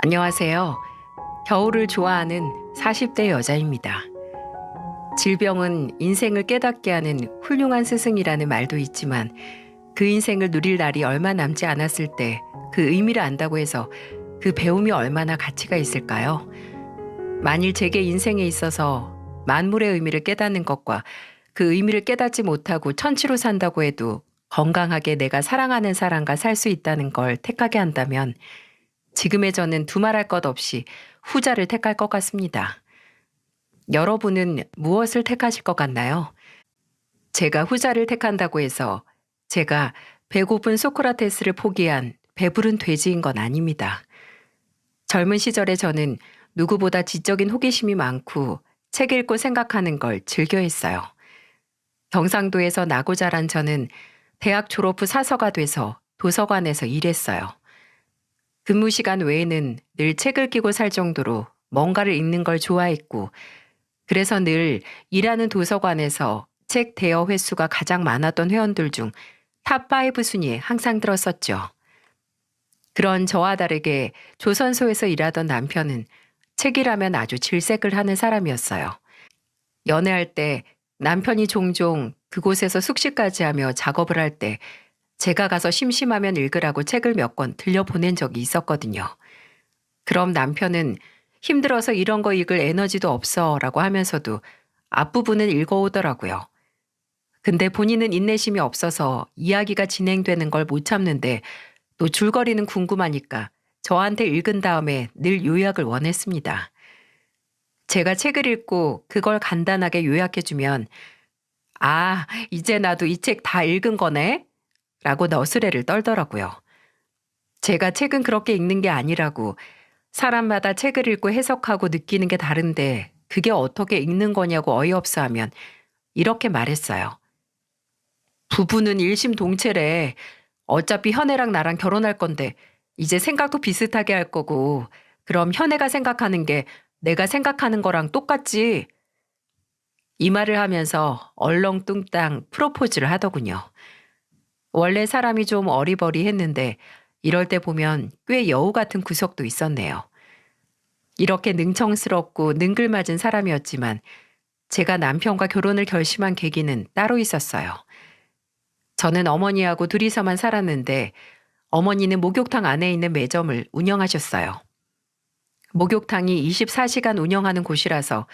안녕하세요. 겨울을 좋아하는 40대 여자입니다. 질병은 인생을 깨닫게 하는 훌륭한 스승이라는 말도 있지만 그 인생을 누릴 날이 얼마 남지 않았을 때 그 의미를 안다고 해서 그 배움이 얼마나 가치가 있을까요? 만일 제게 인생에 있어서 만물의 의미를 깨닫는 것과 그 의미를 깨닫지 못하고 천치로 산다고 해도 건강하게 내가 사랑하는 사람과 살 수 있다는 걸 택하게 한다면 지금의 저는 두말할 것 없이 후자를 택할 것 같습니다. 여러분은 무엇을 택하실 것 같나요? 제가 후자를 택한다고 해서 제가 배고픈 소크라테스를 포기한 배부른 돼지인 건 아닙니다. 젊은 시절에 저는 누구보다 지적인 호기심이 많고 책 읽고 생각하는 걸 즐겨했어요. 경상도에서 나고 자란 저는 대학 졸업 후 사서가 돼서 도서관에서 일했어요. 근무 시간 외에는 늘 책을 끼고 살 정도로 뭔가를 읽는 걸 좋아했고, 그래서 늘 일하는 도서관에서 책 대여 횟수가 가장 많았던 회원들 중 탑5 순위에 항상 들었었죠. 그런 저와 다르게 조선소에서 일하던 남편은 책이라면 아주 질색을 하는 사람이었어요. 연애할 때 남편이 종종 그곳에서 숙식까지 하며 작업을 할 때 제가 가서 심심하면 읽으라고 책을 몇 권 들려보낸 적이 있었거든요. 그럼 남편은 힘들어서 이런 거 읽을 에너지도 없어 라고 하면서도 앞부분은 읽어오더라고요. 근데 본인은 인내심이 없어서 이야기가 진행되는 걸 못 참는데 또 줄거리는 궁금하니까 저한테 읽은 다음에 늘 요약을 원했습니다. 제가 책을 읽고 그걸 간단하게 요약해주면 아, 이제 나도 이 책 다 읽은 거네? 라고 너스레를 떨더라고요. 제가 책은 그렇게 읽는 게 아니라고 사람마다 책을 읽고 해석하고 느끼는 게 다른데 그게 어떻게 읽는 거냐고 어이없어 하면 이렇게 말했어요. 부부는 일심동체래. 어차피 현애랑 나랑 결혼할 건데 이제 생각도 비슷하게 할 거고 그럼 현애가 생각하는 게 내가 생각하는 거랑 똑같지? 이 말을 하면서 얼렁뚱땅 프로포즈를 하더군요. 원래 사람이 좀 어리버리했는데 이럴 때 보면 꽤 여우 같은 구석도 있었네요. 이렇게 능청스럽고 능글맞은 사람이었지만 제가 남편과 결혼을 결심한 계기는 따로 있었어요. 저는 어머니하고 둘이서만 살았는데 어머니는 목욕탕 안에 있는 매점을 운영하셨어요. 목욕탕이 24시간 운영하는 곳이라서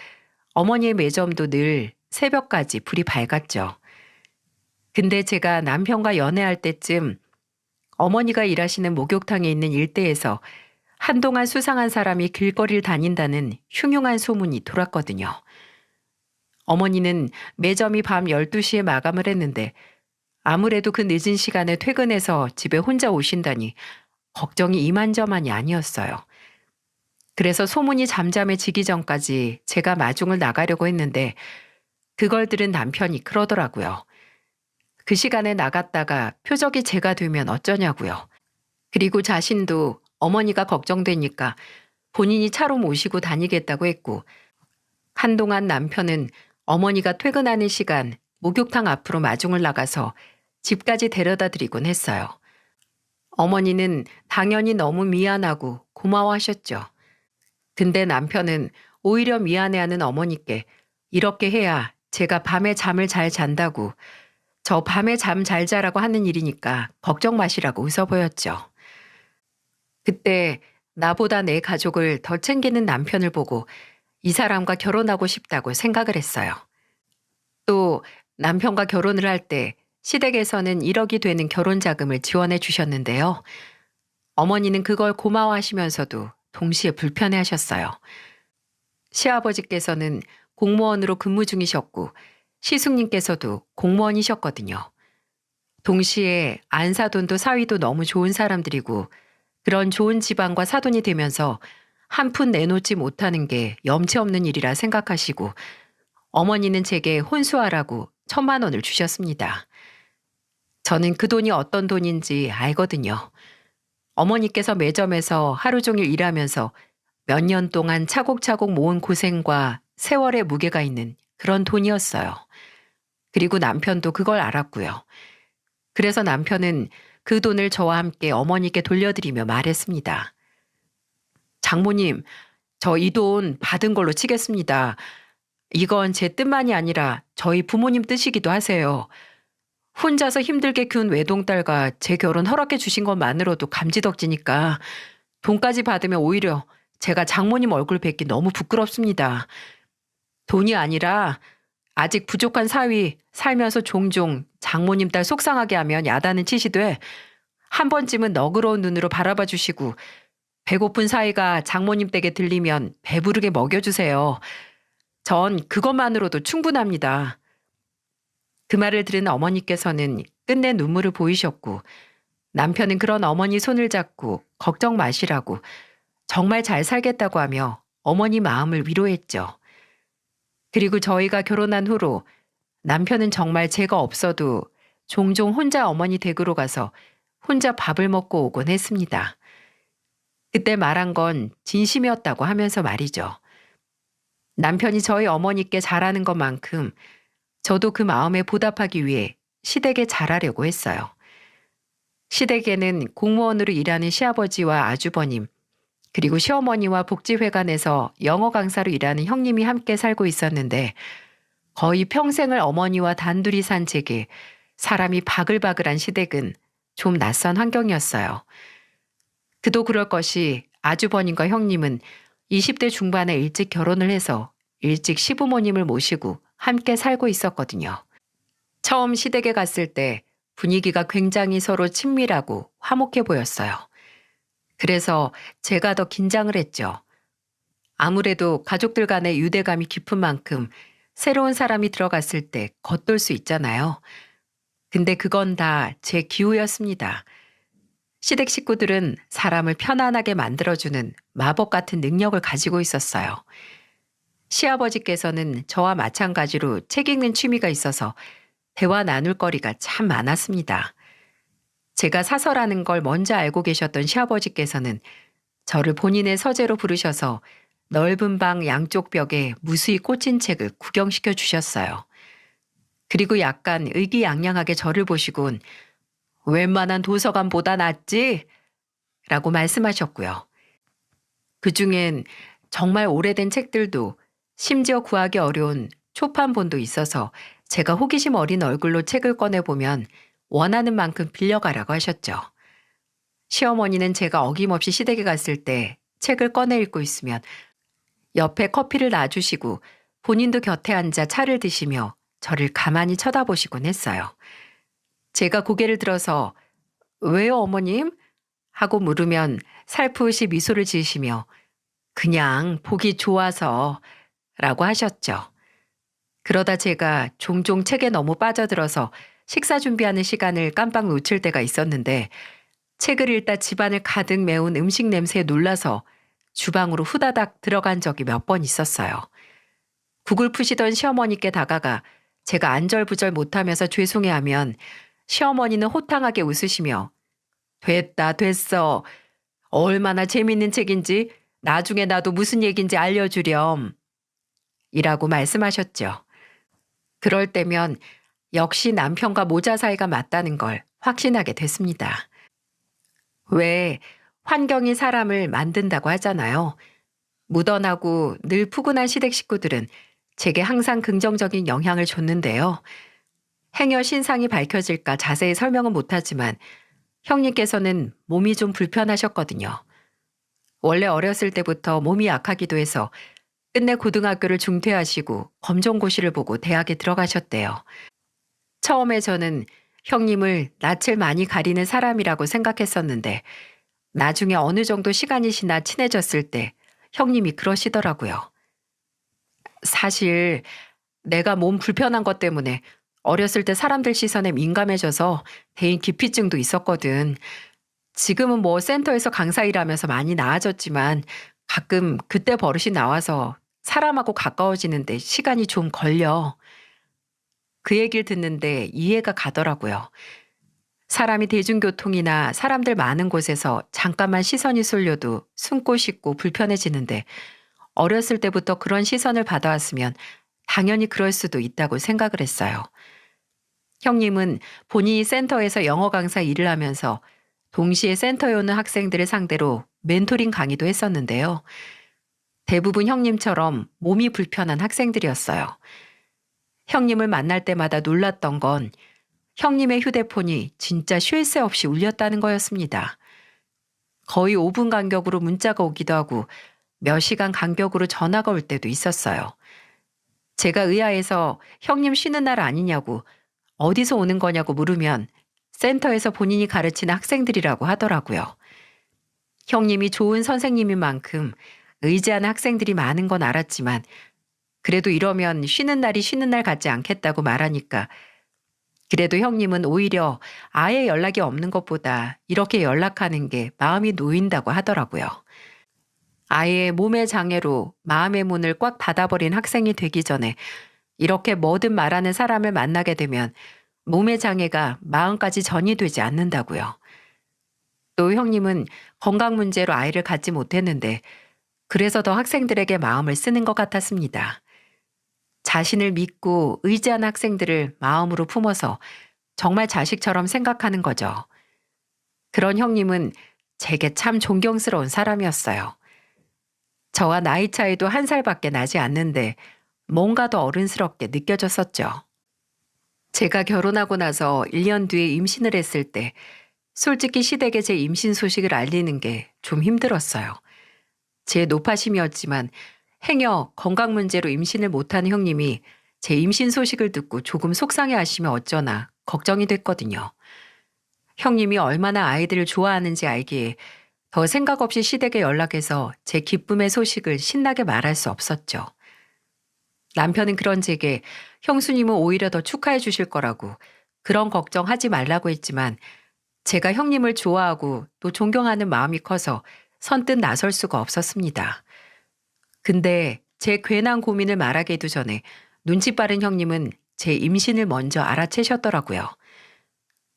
어머니의 매점도 늘 새벽까지 불이 밝았죠. 근데 제가 남편과 연애할 때쯤 어머니가 일하시는 목욕탕에 있는 일대에서 한동안 수상한 사람이 길거리를 다닌다는 흉흉한 소문이 돌았거든요. 어머니는 매점이 밤 12시에 마감을 했는데 아무래도 그 늦은 시간에 퇴근해서 집에 혼자 오신다니 걱정이 이만저만이 아니었어요. 그래서 소문이 잠잠해지기 전까지 제가 마중을 나가려고 했는데 그걸 들은 남편이 그러더라고요. 그 시간에 나갔다가 표적이 제가 되면 어쩌냐고요. 그리고 자신도 어머니가 걱정되니까 본인이 차로 모시고 다니겠다고 했고 한동안 남편은 어머니가 퇴근하는 시간 목욕탕 앞으로 마중을 나가서 집까지 데려다 드리곤 했어요. 어머니는 당연히 너무 미안하고 고마워하셨죠. 근데 남편은 오히려 미안해하는 어머니께 이렇게 해야 제가 밤에 잠을 잘 잔다고 저 밤에 잠 잘 자라고 하는 일이니까 걱정 마시라고 웃어 보였죠. 그때 나보다 내 가족을 더 챙기는 남편을 보고 이 사람과 결혼하고 싶다고 생각을 했어요. 또 남편과 결혼을 할 때 시댁에서는 1억이 되는 결혼 자금을 지원해 주셨는데요. 어머니는 그걸 고마워하시면서도 동시에 불편해 하셨어요. 시아버지께서는 공무원으로 근무 중이셨고 시숙님께서도 공무원이셨거든요. 동시에 안사돈도 사위도 너무 좋은 사람들이고 그런 좋은 집안과 사돈이 되면서 한 푼 내놓지 못하는 게 염치 없는 일이라 생각하시고 어머니는 제게 혼수하라고 1,000만 원을 주셨습니다. 저는 그 돈이 어떤 돈인지 알거든요. 어머니께서 매점에서 하루 종일 일하면서 몇 년 동안 차곡차곡 모은 고생과 세월의 무게가 있는 그런 돈이었어요. 그리고 남편도 그걸 알았고요. 그래서 남편은 그 돈을 저와 함께 어머니께 돌려드리며 말했습니다. 장모님, 저 이 돈 받은 걸로 치겠습니다. 이건 제 뜻만이 아니라 저희 부모님 뜻이기도 하세요. 혼자서 힘들게 키운 외동딸과 제 결혼 허락해 주신 것만으로도 감지덕지니까 돈까지 받으면 오히려 제가 장모님 얼굴 뵙기 너무 부끄럽습니다. 돈이 아니라 아직 부족한 사위 살면서 종종 장모님 딸 속상하게 하면 야단은 치시되 한 번쯤은 너그러운 눈으로 바라봐 주시고 배고픈 사위가 장모님 댁에 들리면 배부르게 먹여주세요. 전 그것만으로도 충분합니다. 그 말을 들은 어머니께서는 끝내 눈물을 보이셨고 남편은 그런 어머니 손을 잡고 걱정 마시라고 정말 잘 살겠다고 하며 어머니 마음을 위로했죠. 그리고 저희가 결혼한 후로 남편은 정말 제가 없어도 종종 혼자 어머니 댁으로 가서 혼자 밥을 먹고 오곤 했습니다. 그때 말한 건 진심이었다고 하면서 말이죠. 남편이 저희 어머니께 잘하는 것만큼 저도 그 마음에 보답하기 위해 시댁에 잘하려고 했어요. 시댁에는 공무원으로 일하는 시아버지와 아주버님, 그리고 시어머니와 복지회관에서 영어 강사로 일하는 형님이 함께 살고 있었는데 거의 평생을 어머니와 단둘이 산 제게 사람이 바글바글한 시댁은 좀 낯선 환경이었어요. 그도 그럴 것이 아주버님과 형님은 20대 중반에 일찍 결혼을 해서 일찍 시부모님을 모시고 함께 살고 있었거든요. 처음 시댁에 갔을 때 분위기가 굉장히 서로 친밀하고 화목해 보였어요. 그래서 제가 더 긴장을 했죠. 아무래도 가족들 간의 유대감이 깊은 만큼 새로운 사람이 들어갔을 때 겉돌 수 있잖아요. 근데 그건 다 제 기우였습니다. 시댁 식구들은 사람을 편안하게 만들어주는 마법 같은 능력을 가지고 있었어요. 시아버지께서는 저와 마찬가지로 책 읽는 취미가 있어서 대화 나눌 거리가 참 많았습니다. 제가 사서라는 걸 먼저 알고 계셨던 시아버지께서는 저를 본인의 서재로 부르셔서 넓은 방 양쪽 벽에 무수히 꽂힌 책을 구경시켜 주셨어요. 그리고 약간 의기양양하게 저를 보시곤 웬만한 도서관보다 낫지? 라고 말씀하셨고요. 그중엔 정말 오래된 책들도 심지어 구하기 어려운 초판본도 있어서 제가 호기심 어린 얼굴로 책을 꺼내보면 원하는 만큼 빌려가라고 하셨죠. 시어머니는 제가 어김없이 시댁에 갔을 때 책을 꺼내 읽고 있으면 옆에 커피를 놔주시고 본인도 곁에 앉아 차를 드시며 저를 가만히 쳐다보시곤 했어요. 제가 고개를 들어서 왜요 어머님? 하고 물으면 살포시 미소를 지으시며 그냥 보기 좋아서 라고 하셨죠. 그러다 제가 종종 책에 너무 빠져들어서 식사 준비하는 시간을 깜빡 놓칠 때가 있었는데 책을 읽다 집안을 가득 메운 음식 냄새에 놀라서 주방으로 후다닥 들어간 적이 몇 번 있었어요. 국을 푸시던 시어머니께 다가가 제가 안절부절 못하면서 죄송해하면 시어머니는 호탕하게 웃으시며 됐다 됐어. 얼마나 재밌는 책인지 나중에 나도 무슨 얘기인지 알려주렴. 이라고 말씀하셨죠. 그럴 때면 역시 남편과 모자 사이가 맞다는 걸 확신하게 됐습니다. 왜 환경이 사람을 만든다고 하잖아요. 무던하고 늘 푸근한 시댁 식구들은 제게 항상 긍정적인 영향을 줬는데요. 행여 신상이 밝혀질까 자세히 설명은 못하지만 형님께서는 몸이 좀 불편하셨거든요. 원래 어렸을 때부터 몸이 약하기도 해서 끝내 고등학교를 중퇴하시고 검정고시를 보고 대학에 들어가셨대요. 처음에 저는 형님을 낯을 많이 가리는 사람이라고 생각했었는데 나중에 어느 정도 시간이 지나 친해졌을 때 형님이 그러시더라고요. 사실 내가 몸 불편한 것 때문에 어렸을 때 사람들 시선에 민감해져서 대인 기피증도 있었거든. 지금은 뭐 센터에서 강사 일하면서 많이 나아졌지만 가끔 그때 버릇이 나와서 사람하고 가까워지는데 시간이 좀 걸려. 그 얘기를 듣는데 이해가 가더라고요. 사람이 대중교통이나 사람들 많은 곳에서 잠깐만 시선이 쏠려도 숨고 싶고 불편해지는데 어렸을 때부터 그런 시선을 받아왔으면 당연히 그럴 수도 있다고 생각을 했어요. 형님은 본인이 센터에서 영어 강사 일을 하면서 동시에 센터에 오는 학생들을 상대로 멘토링 강의도 했었는데요. 대부분 형님처럼 몸이 불편한 학생들이었어요. 형님을 만날 때마다 놀랐던 건 형님의 휴대폰이 진짜 쉴 새 없이 울렸다는 거였습니다. 거의 5분 간격으로 문자가 오기도 하고 몇 시간 간격으로 전화가 올 때도 있었어요. 제가 의아해서 형님 쉬는 날 아니냐고 어디서 오는 거냐고 물으면 센터에서 본인이 가르치는 학생들이라고 하더라고요. 형님이 좋은 선생님인 만큼 의지하는 학생들이 많은 건 알았지만 그래도 이러면 쉬는 날이 쉬는 날 같지 않겠다고 말하니까 그래도 형님은 오히려 아예 연락이 없는 것보다 이렇게 연락하는 게 마음이 놓인다고 하더라고요. 아예 몸의 장애로 마음의 문을 꽉 닫아버린 학생이 되기 전에 이렇게 뭐든 말하는 사람을 만나게 되면 몸의 장애가 마음까지 전이 되지 않는다고요. 또 형님은 건강 문제로 아이를 갖지 못했는데 그래서 더 학생들에게 마음을 쓰는 것 같았습니다. 자신을 믿고 의지하는 학생들을 마음으로 품어서 정말 자식처럼 생각하는 거죠. 그런 형님은 제게 참 존경스러운 사람이었어요. 저와 나이 차이도 1살밖에 나지 않는데 뭔가 더 어른스럽게 느껴졌었죠. 제가 결혼하고 나서 1년 뒤에 임신을 했을 때 솔직히 시댁에 제 임신 소식을 알리는 게 좀 힘들었어요. 제 노파심이었지만 행여 건강 문제로 임신을 못한 형님이 제 임신 소식을 듣고 조금 속상해하시면 어쩌나 걱정이 됐거든요. 형님이 얼마나 아이들을 좋아하는지 알기에 더 생각 없이 시댁에 연락해서 제 기쁨의 소식을 신나게 말할 수 없었죠. 남편은 그런 제게 형수님은 오히려 더 축하해 주실 거라고 그런 걱정하지 말라고 했지만 제가 형님을 좋아하고 또 존경하는 마음이 커서 선뜻 나설 수가 없었습니다. 근데 제 괜한 고민을 말하기도 전에 눈치 빠른 형님은 제 임신을 먼저 알아채셨더라고요.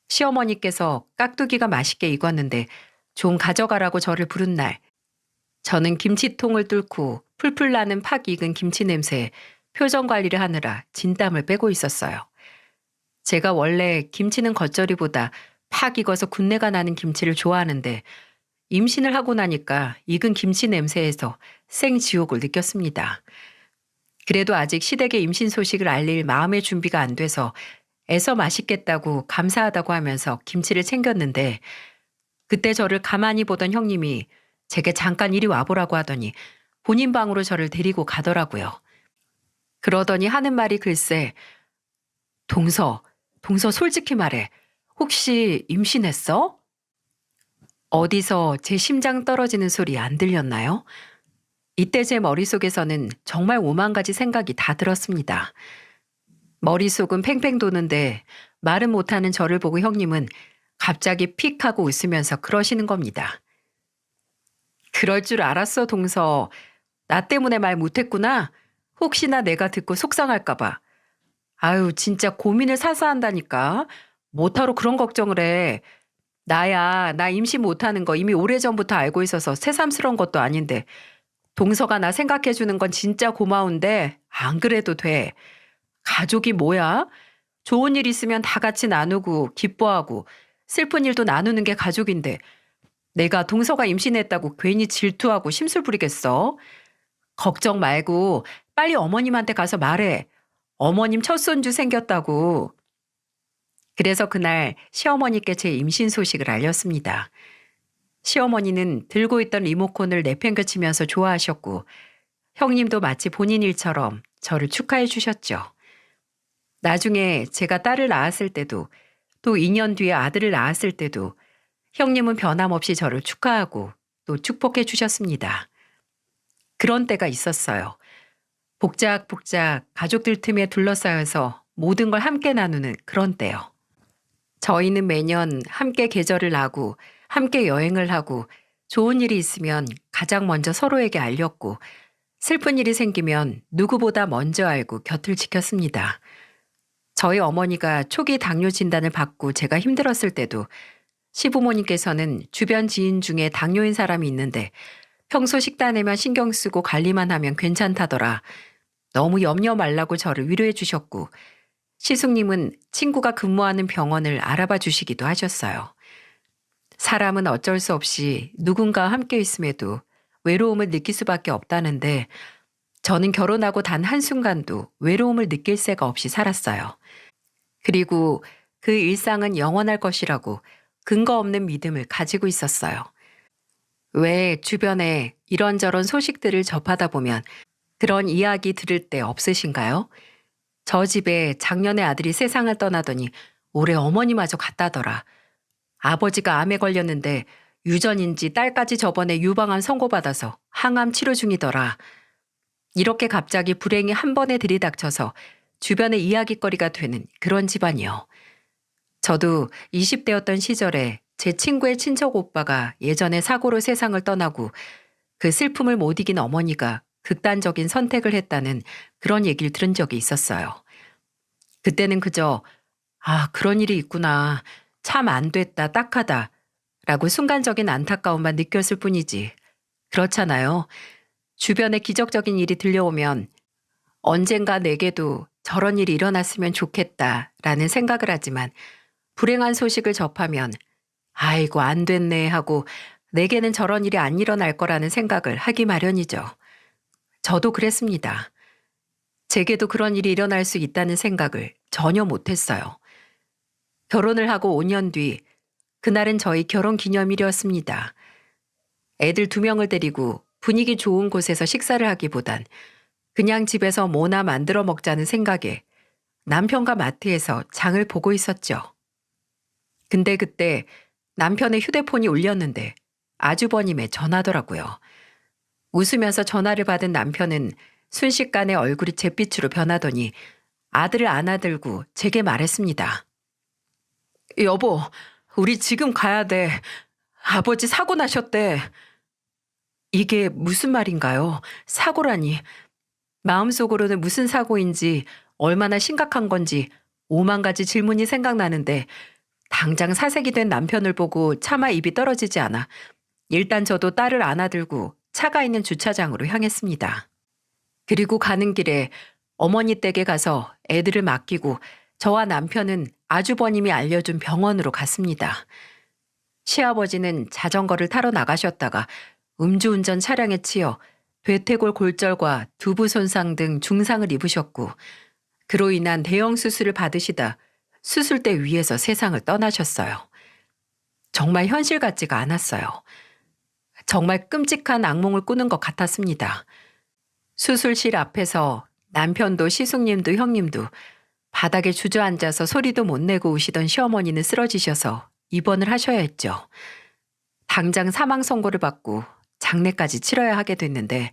시어머니께서 깍두기가 맛있게 익었는데 좀 가져가라고 저를 부른 날, 저는 김치통을 뚫고 풀풀 나는 팍 익은 김치 냄새에 표정 관리를 하느라 진땀을 빼고 있었어요. 제가 원래 김치는 겉절이보다 팍 익어서 군내가 나는 김치를 좋아하는데 임신을 하고 나니까 익은 김치 냄새에서 생지옥을 느꼈습니다. 그래도 아직 시댁에 임신 소식을 알릴 마음의 준비가 안 돼서 애써 맛있겠다고 감사하다고 하면서 김치를 챙겼는데 그때 저를 가만히 보던 형님이 제게 잠깐 이리 와보라고 하더니 본인 방으로 저를 데리고 가더라고요. 그러더니 하는 말이 글쎄, 동서 솔직히 말해. 혹시 임신했어? 어디서 제 심장 떨어지는 소리 안 들렸나요? 이때 제 머릿속에서는 정말 오만 가지 생각이 다 들었습니다. 머릿속은 팽팽 도는데 말은 못하는 저를 보고 형님은 갑자기 픽 하고 웃으면서 그러시는 겁니다. 그럴 줄 알았어, 동서. 나 때문에 말 못했구나. 혹시나 내가 듣고 속상할까 봐. 아유, 진짜 고민을 사서 한다니까. 뭐하러 그런 걱정을 해. 나 임신 못하는 거 이미 오래전부터 알고 있어서 새삼스러운 것도 아닌데 동서가 나 생각해주는 건 진짜 고마운데 안 그래도 돼. 가족이 뭐야? 좋은 일 있으면 다 같이 나누고 기뻐하고 슬픈 일도 나누는 게 가족인데 내가 동서가 임신했다고 괜히 질투하고 심술 부리겠어? 걱정 말고 빨리 어머님한테 가서 말해. 어머님 첫 손주 생겼다고. 그래서 그날 시어머니께 제 임신 소식을 알렸습니다. 시어머니는 들고 있던 리모컨을 내팽개치면서 좋아하셨고 형님도 마치 본인 일처럼 저를 축하해 주셨죠. 나중에 제가 딸을 낳았을 때도 또 2년 뒤에 아들을 낳았을 때도 형님은 변함없이 저를 축하하고 또 축복해 주셨습니다. 그런 때가 있었어요. 복작복작 가족들 틈에 둘러싸여서 모든 걸 함께 나누는 그런 때요. 저희는 매년 함께 계절을 나고 함께 여행을 하고 좋은 일이 있으면 가장 먼저 서로에게 알렸고 슬픈 일이 생기면 누구보다 먼저 알고 곁을 지켰습니다. 저희 어머니가 초기 당뇨 진단을 받고 제가 힘들었을 때도 시부모님께서는 주변 지인 중에 당뇨인 사람이 있는데 평소 식단에만 신경 쓰고 관리만 하면 괜찮다더라. 너무 염려 말라고 저를 위로해 주셨고 시숙님은 친구가 근무하는 병원을 알아봐 주시기도 하셨어요. 사람은 어쩔 수 없이 누군가와 함께 있음에도 외로움을 느낄 수밖에 없다는데 저는 결혼하고 단 한순간도 외로움을 느낄 새가 없이 살았어요. 그리고 그 일상은 영원할 것이라고 근거 없는 믿음을 가지고 있었어요. 왜 주변에 이런저런 소식들을 접하다 보면 그런 이야기 들을 때 없으신가요? 저 집에 작년에 아들이 세상을 떠나더니 올해 어머니마저 갔다더라. 아버지가 암에 걸렸는데 유전인지 딸까지 저번에 유방암 선고받아서 항암 치료 중이더라. 이렇게 갑자기 불행이 한 번에 들이닥쳐서 주변에 이야깃거리가 되는 그런 집안이요. 저도 20대였던 시절에 제 친구의 친척 오빠가 예전에 사고로 세상을 떠나고 그 슬픔을 못 이긴 어머니가 극단적인 선택을 했다는 그런 얘기를 들은 적이 있었어요. 그때는 그저 아, 그런 일이 있구나. 참 안 됐다, 딱하다. 라고 순간적인 안타까움만 느꼈을 뿐이지. 그렇잖아요. 주변에 기적적인 일이 들려오면 언젠가 내게도 저런 일이 일어났으면 좋겠다라는 생각을 하지만 불행한 소식을 접하면 아이고, 안 됐네 하고 내게는 저런 일이 안 일어날 거라는 생각을 하기 마련이죠. 저도 그랬습니다. 제게도 그런 일이 일어날 수 있다는 생각을 전혀 못했어요. 결혼을 하고 5년 뒤, 그날은 저희 결혼 기념일이었습니다. 애들 2명을 데리고 분위기 좋은 곳에서 식사를 하기보단 그냥 집에서 뭐나 만들어 먹자는 생각에 남편과 마트에서 장을 보고 있었죠. 근데 그때 남편의 휴대폰이 울렸는데 아주버님의 전화더라고요. 웃으면서 전화를 받은 남편은 순식간에 얼굴이 잿빛으로 변하더니 아들을 안아들고 제게 말했습니다. 여보, 우리 지금 가야 돼. 아버지 사고 나셨대. 이게 무슨 말인가요? 사고라니. 마음속으로는 무슨 사고인지 얼마나 심각한 건지 5만 가지 질문이 생각나는데 당장 사색이 된 남편을 보고 차마 입이 떨어지지 않아 일단 저도 딸을 안아들고 차가 있는 주차장으로 향했습니다. 그리고 가는 길에 어머니 댁에 가서 애들을 맡기고 저와 남편은 아주버님이 알려준 병원으로 갔습니다. 시아버지는 자전거를 타러 나가셨다가 음주운전 차량에 치여 대퇴골 골절과 두부 손상 등 중상을 입으셨고 그로 인한 대형 수술을 받으시다 수술대 위에서 세상을 떠나셨어요. 정말 현실 같지가 않았어요. 정말 끔찍한 악몽을 꾸는 것 같았습니다. 수술실 앞에서 남편도 시숙님도 형님도 바닥에 주저앉아서 소리도 못 내고 우시던 시어머니는 쓰러지셔서 입원을 하셔야 했죠. 당장 사망 선고를 받고 장례까지 치러야 하게 됐는데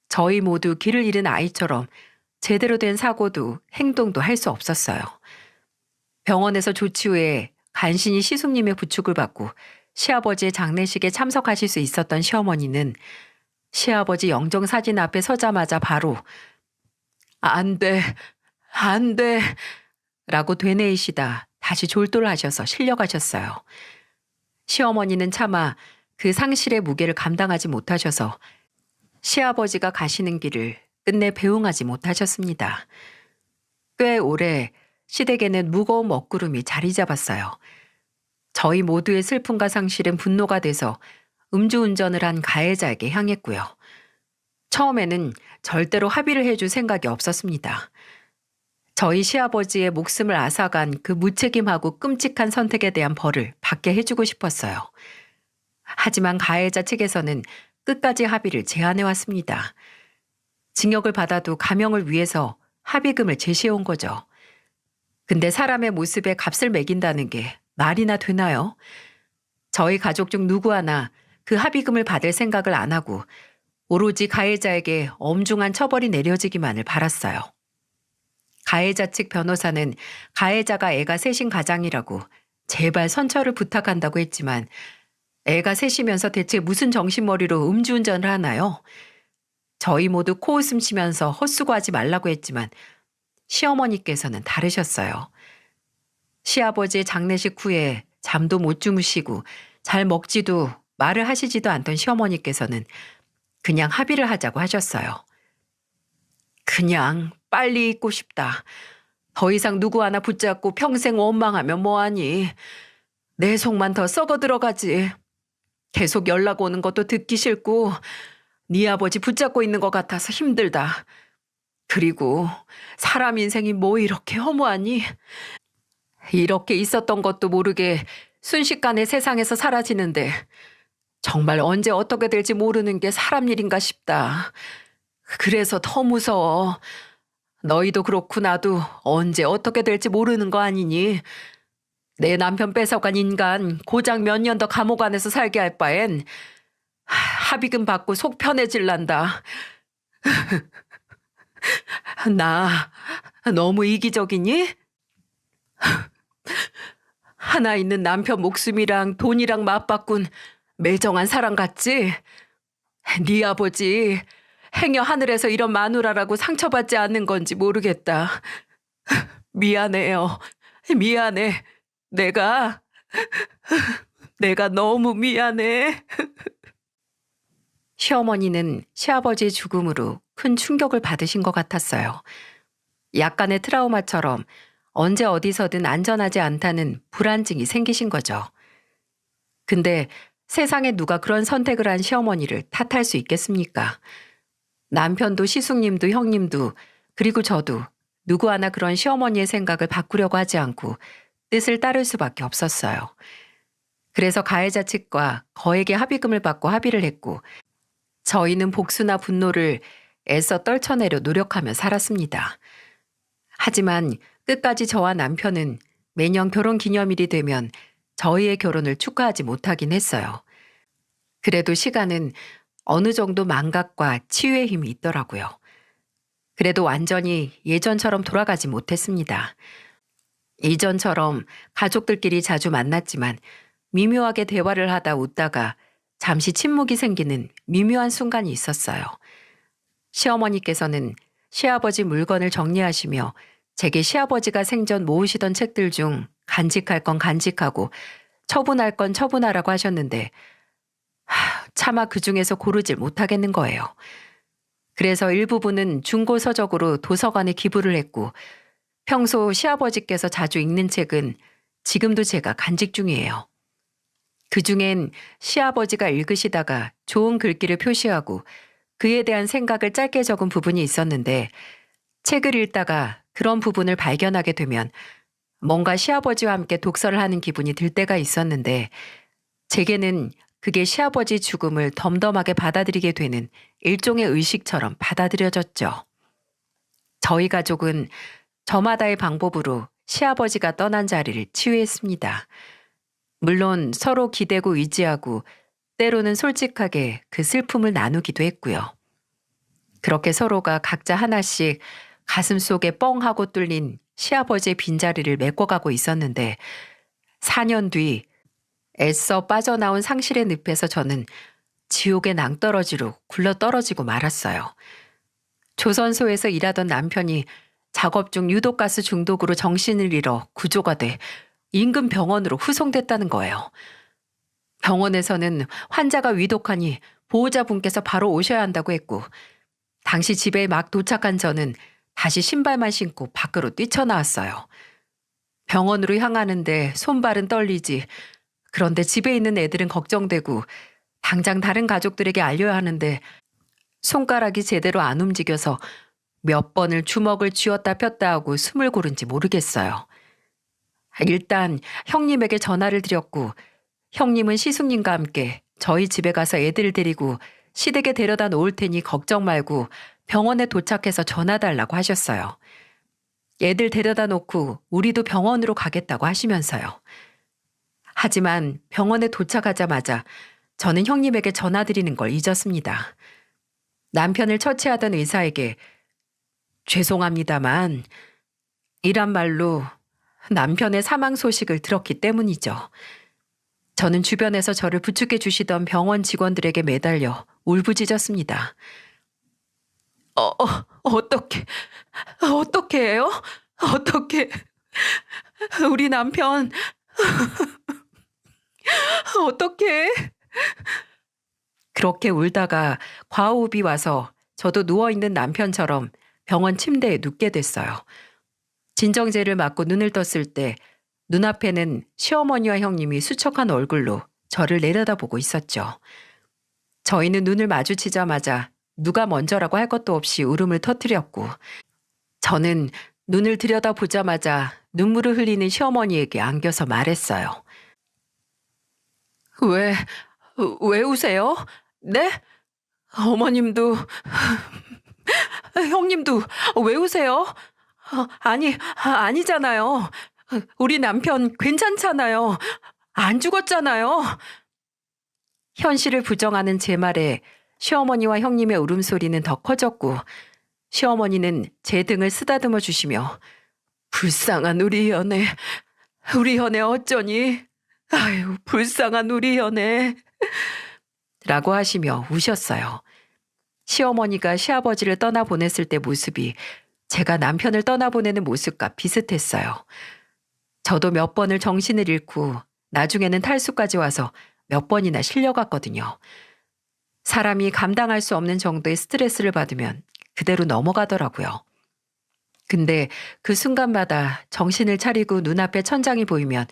저희 모두 길을 잃은 아이처럼 제대로 된 사고도 행동도 할 수 없었어요. 병원에서 조치 후에 간신히 시숙님의 부축을 받고 시아버지의 장례식에 참석하실 수 있었던 시어머니는 시아버지 영정사진 앞에 서자마자 바로 안 돼, 안 돼 라고 되뇌이시다 다시 졸도하셔서 실려가셨어요. 시어머니는 차마 그 상실의 무게를 감당하지 못하셔서 시아버지가 가시는 길을 끝내 배웅하지 못하셨습니다. 꽤 오래 시댁에는 무거운 먹구름이 자리 잡았어요. 저희 모두의 슬픔과 상실은 분노가 돼서 음주운전을 한 가해자에게 향했고요. 처음에는 절대로 합의를 해줄 생각이 없었습니다. 저희 시아버지의 목숨을 앗아간 그 무책임하고 끔찍한 선택에 대한 벌을 받게 해주고 싶었어요. 하지만 가해자 측에서는 끝까지 합의를 제안해왔습니다. 징역을 받아도 감형을 위해서 합의금을 제시해온 거죠. 근데 사람의 모습에 값을 매긴다는 게 말이나 되나요? 저희 가족 중 누구 하나 그 합의금을 받을 생각을 안 하고 오로지 가해자에게 엄중한 처벌이 내려지기만을 바랐어요. 가해자 측 변호사는 가해자가 애가 셋인 가장이라고 제발 선처를 부탁한다고 했지만 애가 셋이면서 대체 무슨 정신머리로 음주운전을 하나요? 저희 모두 코웃음 치면서 헛수고하지 말라고 했지만 시어머니께서는 다르셨어요. 시아버지의 장례식 후에 잠도 못 주무시고 잘 먹지도 말을 하시지도 않던 시어머니께서는 그냥 합의를 하자고 하셨어요. 그냥 빨리 잊고 싶다. 더 이상 누구 하나 붙잡고 평생 원망하면 뭐하니. 내 속만 더 썩어 들어가지. 계속 연락 오는 것도 듣기 싫고 네 아버지 붙잡고 있는 것 같아서 힘들다. 그리고 사람 인생이 뭐 이렇게 허무하니? 이렇게 있었던 것도 모르게 순식간에 세상에서 사라지는데 정말 언제 어떻게 될지 모르는 게 사람 일인가 싶다. 그래서 더 무서워. 너희도 그렇고 나도 언제 어떻게 될지 모르는 거 아니니? 내 남편 뺏어간 인간 고작 몇 년 더 감옥 안에서 살게 할 바엔 합의금 받고 속 편해질란다. 나 너무 이기적이니? 하나 있는 남편 목숨이랑 돈이랑 맞바꾼 매정한 사람 같지? 네 아버지 행여 하늘에서 이런 마누라라고 상처받지 않는 건지 모르겠다. 미안해요. 미안해. 내가 너무 미안해. 시어머니는 시아버지의 죽음으로 큰 충격을 받으신 것 같았어요. 약간의 트라우마처럼 언제 어디서든 안전하지 않다는 불안증이 생기신 거죠. 근데 세상에 누가 그런 선택을 한 시어머니를 탓할 수 있겠습니까? 남편도 시숙님도 형님도 그리고 저도 누구 하나 그런 시어머니의 생각을 바꾸려고 하지 않고 뜻을 따를 수밖에 없었어요. 그래서 가해자 측과 거액의 합의금을 받고 합의를 했고 저희는 복수나 분노를 애써 떨쳐내려 노력하며 살았습니다. 하지만 끝까지 저와 남편은 매년 결혼 기념일이 되면 저희의 결혼을 축하하지 못하긴 했어요. 그래도 시간은 어느 정도 망각과 치유의 힘이 있더라고요. 그래도 완전히 예전처럼 돌아가지 못했습니다. 이전처럼 가족들끼리 자주 만났지만 미묘하게 대화를 하다 웃다가 잠시 침묵이 생기는 미묘한 순간이 있었어요. 시어머니께서는 시아버지 물건을 정리하시며 제게 시아버지가 생전 모으시던 책들 중 간직할 건 간직하고 처분할 건 처분하라고 하셨는데 차마 그 중에서 고르질 못하겠는 거예요. 그래서 일부분은 중고서적으로 도서관에 기부를 했고 평소 시아버지께서 자주 읽는 책은 지금도 제가 간직 중이에요. 그중엔 시아버지가 읽으시다가 좋은 글귀를 표시하고 그에 대한 생각을 짧게 적은 부분이 있었는데 책을 읽다가 그런 부분을 발견하게 되면 뭔가 시아버지와 함께 독서를 하는 기분이 들 때가 있었는데 제게는 그게 시아버지 죽음을 덤덤하게 받아들이게 되는 일종의 의식처럼 받아들여졌죠. 저희 가족은 저마다의 방법으로 시아버지가 떠난 자리를 치유했습니다. 물론 서로 기대고 의지하고 때로는 솔직하게 그 슬픔을 나누기도 했고요. 그렇게 서로가 각자 하나씩 가슴 속에 뻥 하고 뚫린 시아버지의 빈자리를 메꿔가고 있었는데 4년 뒤 애써 빠져나온 상실의 늪에서 저는 지옥의 낭떠러지로 굴러떨어지고 말았어요. 조선소에서 일하던 남편이 작업 중 유독가스 중독으로 정신을 잃어 구조가 돼 인근 병원으로 후송됐다는 거예요. 병원에서는 환자가 위독하니 보호자분께서 바로 오셔야 한다고 했고 당시 집에 막 도착한 저는 다시 신발만 신고 밖으로 뛰쳐나왔어요. 병원으로 향하는데 손발은 떨리지. 그런데 집에 있는 애들은 걱정되고 당장 다른 가족들에게 알려야 하는데 손가락이 제대로 안 움직여서 몇 번을 주먹을 쥐었다 폈다 하고 숨을 고른지 모르겠어요. 일단 형님에게 전화를 드렸고 형님은 시숙님과 함께 저희 집에 가서 애들을 데리고 시댁에 데려다 놓을 테니 걱정 말고 병원에 도착해서 전화 달라고 하셨어요. 애들 데려다 놓고 우리도 병원으로 가겠다고 하시면서요. 하지만 병원에 도착하자마자 저는 형님에게 전화드리는 걸 잊었습니다. 남편을 처치하던 의사에게 죄송합니다만 이란 말로 남편의 사망 소식을 들었기 때문이죠. 저는 주변에서 저를 부축해 주시던 병원 직원들에게 매달려 울부짖었습니다. 어떻게 해요? 어떻게 우리 남편 어떻게? 그렇게 울다가 과호흡이 와서 저도 누워있는 남편처럼 병원 침대에 눕게 됐어요. 진정제를 맞고 눈을 떴을 때 눈앞에는 시어머니와 형님이 수척한 얼굴로 저를 내려다보고 있었죠. 저희는 눈을 마주치자마자 누가 먼저라고 할 것도 없이 울음을 터뜨렸고, 저는 눈을 들여다보자마자 눈물을 흘리는 시어머니에게 안겨서 말했어요. 왜, 왜 우세요? 네? 어머님도, 형님도 왜 우세요? 아니잖아요. 우리 남편 괜찮잖아요. 안 죽었잖아요. 현실을 부정하는 제 말에 시어머니와 형님의 울음소리는 더 커졌고, 시어머니는 제 등을 쓰다듬어 주시며 불쌍한 우리 현애 어쩌니? 아유, 불쌍한 우리 현애 라고 하시며 우셨어요. 시어머니가 시아버지를 떠나보냈을 때 모습이 제가 남편을 떠나보내는 모습과 비슷했어요. 저도 몇 번을 정신을 잃고 나중에는 탈수까지 와서 몇 번이나 실려갔거든요. 사람이 감당할 수 없는 정도의 스트레스를 받으면 그대로 넘어가더라고요. 근데 그 순간마다 정신을 차리고 눈앞에 천장이 보이면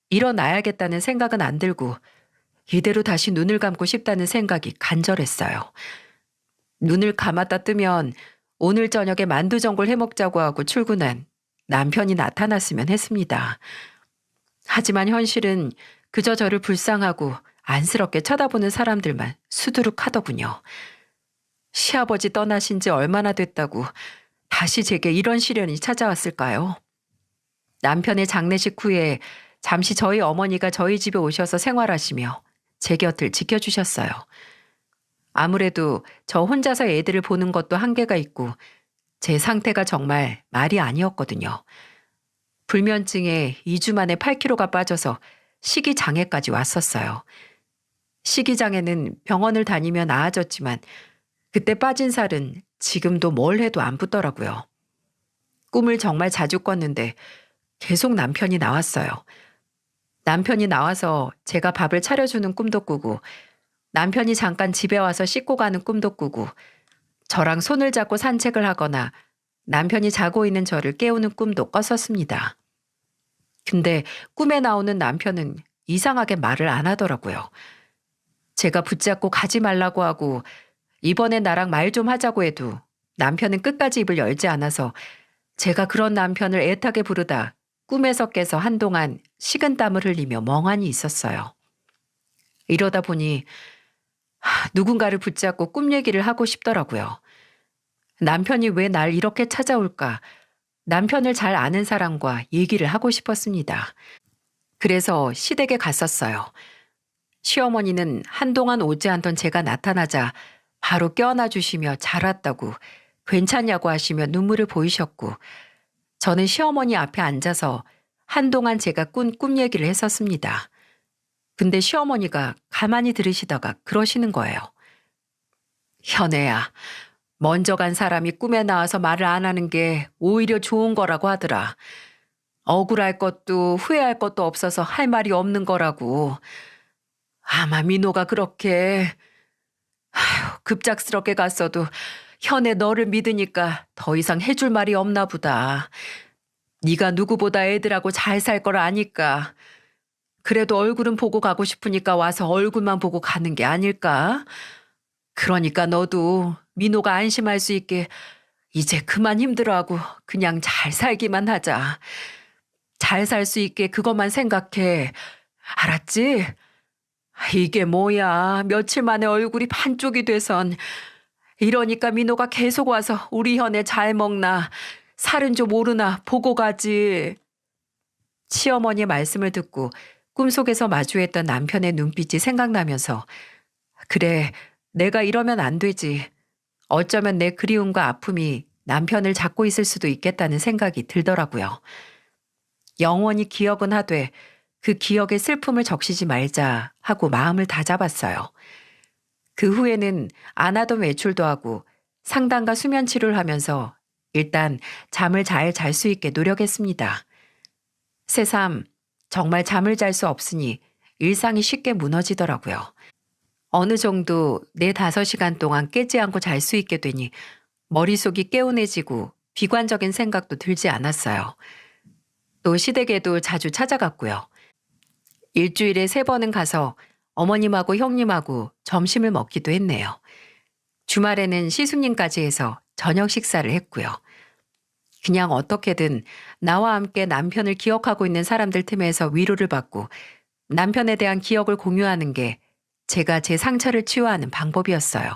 일어나야겠다는 생각은 안 들고 이대로 다시 눈을 감고 싶다는 생각이 간절했어요. 눈을 감았다 뜨면 오늘 저녁에 만두전골 해먹자고 하고 출근한 남편이 나타났으면 했습니다. 하지만 현실은 그저 저를 불쌍하고 안쓰럽게 쳐다보는 사람들만 수두룩하더군요. 시아버지 떠나신 지 얼마나 됐다고 다시 제게 이런 시련이 찾아왔을까요? 남편의 장례식 후에 잠시 저희 어머니가 저희 집에 오셔서 생활하시며 제 곁을 지켜주셨어요. 아무래도 저 혼자서 애들을 보는 것도 한계가 있고 제 상태가 정말 말이 아니었거든요. 불면증에 2주 만에 8kg가 빠져서 식이장애까지 왔었어요. 식이장애는 병원을 다니며 나아졌지만 그때 빠진 살은 지금도 뭘 해도 안 붙더라고요. 꿈을 정말 자주 꿨는데 계속 남편이 나왔어요. 남편이 나와서 제가 밥을 차려주는 꿈도 꾸고 남편이 잠깐 집에 와서 씻고 가는 꿈도 꾸고 저랑 손을 잡고 산책을 하거나 남편이 자고 있는 저를 깨우는 꿈도 꿨었습니다. 근데 꿈에 나오는 남편은 이상하게 말을 안 하더라고요. 제가 붙잡고 가지 말라고 하고 이번에 나랑 말 좀 하자고 해도 남편은 끝까지 입을 열지 않아서 제가 그런 남편을 애타게 부르다 꿈에서 깨서 한동안 식은땀을 흘리며 멍하니 있었어요. 이러다 보니 누군가를 붙잡고 꿈 얘기를 하고 싶더라고요. 남편이 왜 날 이렇게 찾아올까? 남편을 잘 아는 사람과 얘기를 하고 싶었습니다. 그래서 시댁에 갔었어요. 시어머니는 한동안 오지 않던 제가 나타나자 바로 껴안아 주시며 잘 왔다고 괜찮냐고 하시며 눈물을 보이셨고 저는 시어머니 앞에 앉아서 한동안 제가 꾼 꿈 얘기를 했었습니다. 근데 시어머니가 가만히 들으시다가 그러시는 거예요. 현애야, 먼저 간 사람이 꿈에 나와서 말을 안 하는 게 오히려 좋은 거라고 하더라. 억울할 것도 후회할 것도 없어서 할 말이 없는 거라고. 아마 민호가 그렇게 급작스럽게 갔어도 현애 너를 믿으니까 더 이상 해줄 말이 없나 보다. 네가 누구보다 애들하고 잘 살 걸 아니까. 그래도 얼굴은 보고 가고 싶으니까 와서 얼굴만 보고 가는 게 아닐까? 그러니까 너도 민호가 안심할 수 있게 이제 그만 힘들어하고 그냥 잘 살기만 하자. 잘 살 수 있게 그것만 생각해. 알았지? 이게 뭐야. 며칠 만에 얼굴이 반쪽이 돼선. 이러니까 민호가 계속 와서 우리 현애 잘 먹나 살은 좀 오르나 보고 가지. 시어머니의 말씀을 듣고 꿈속에서 마주했던 남편의 눈빛이 생각나면서 그래, 내가 이러면 안 되지. 어쩌면 내 그리움과 아픔이 남편을 잡고 있을 수도 있겠다는 생각이 들더라고요. 영원히 기억은 하되 그 기억의 슬픔을 적시지 말자 하고 마음을 다잡았어요. 그 후에는 안 하던 외출도 하고 상담과 수면 치료를 하면서 일단 잠을 잘 잘 수 있게 노력했습니다. 새삼 정말 잠을 잘 수 없으니 일상이 쉽게 무너지더라고요. 어느 정도 4-5시간 동안 깨지 않고 잘 수 있게 되니 머릿속이 개운해지고 비관적인 생각도 들지 않았어요. 또 시댁에도 자주 찾아갔고요. 일주일에 3번은 가서 어머님하고 형님하고 점심을 먹기도 했네요. 주말에는 시숙님까지 해서 저녁 식사를 했고요. 그냥 어떻게든 나와 함께 남편을 기억하고 있는 사람들 틈에서 위로를 받고 남편에 대한 기억을 공유하는 게 제가 제 상처를 치유하는 방법이었어요.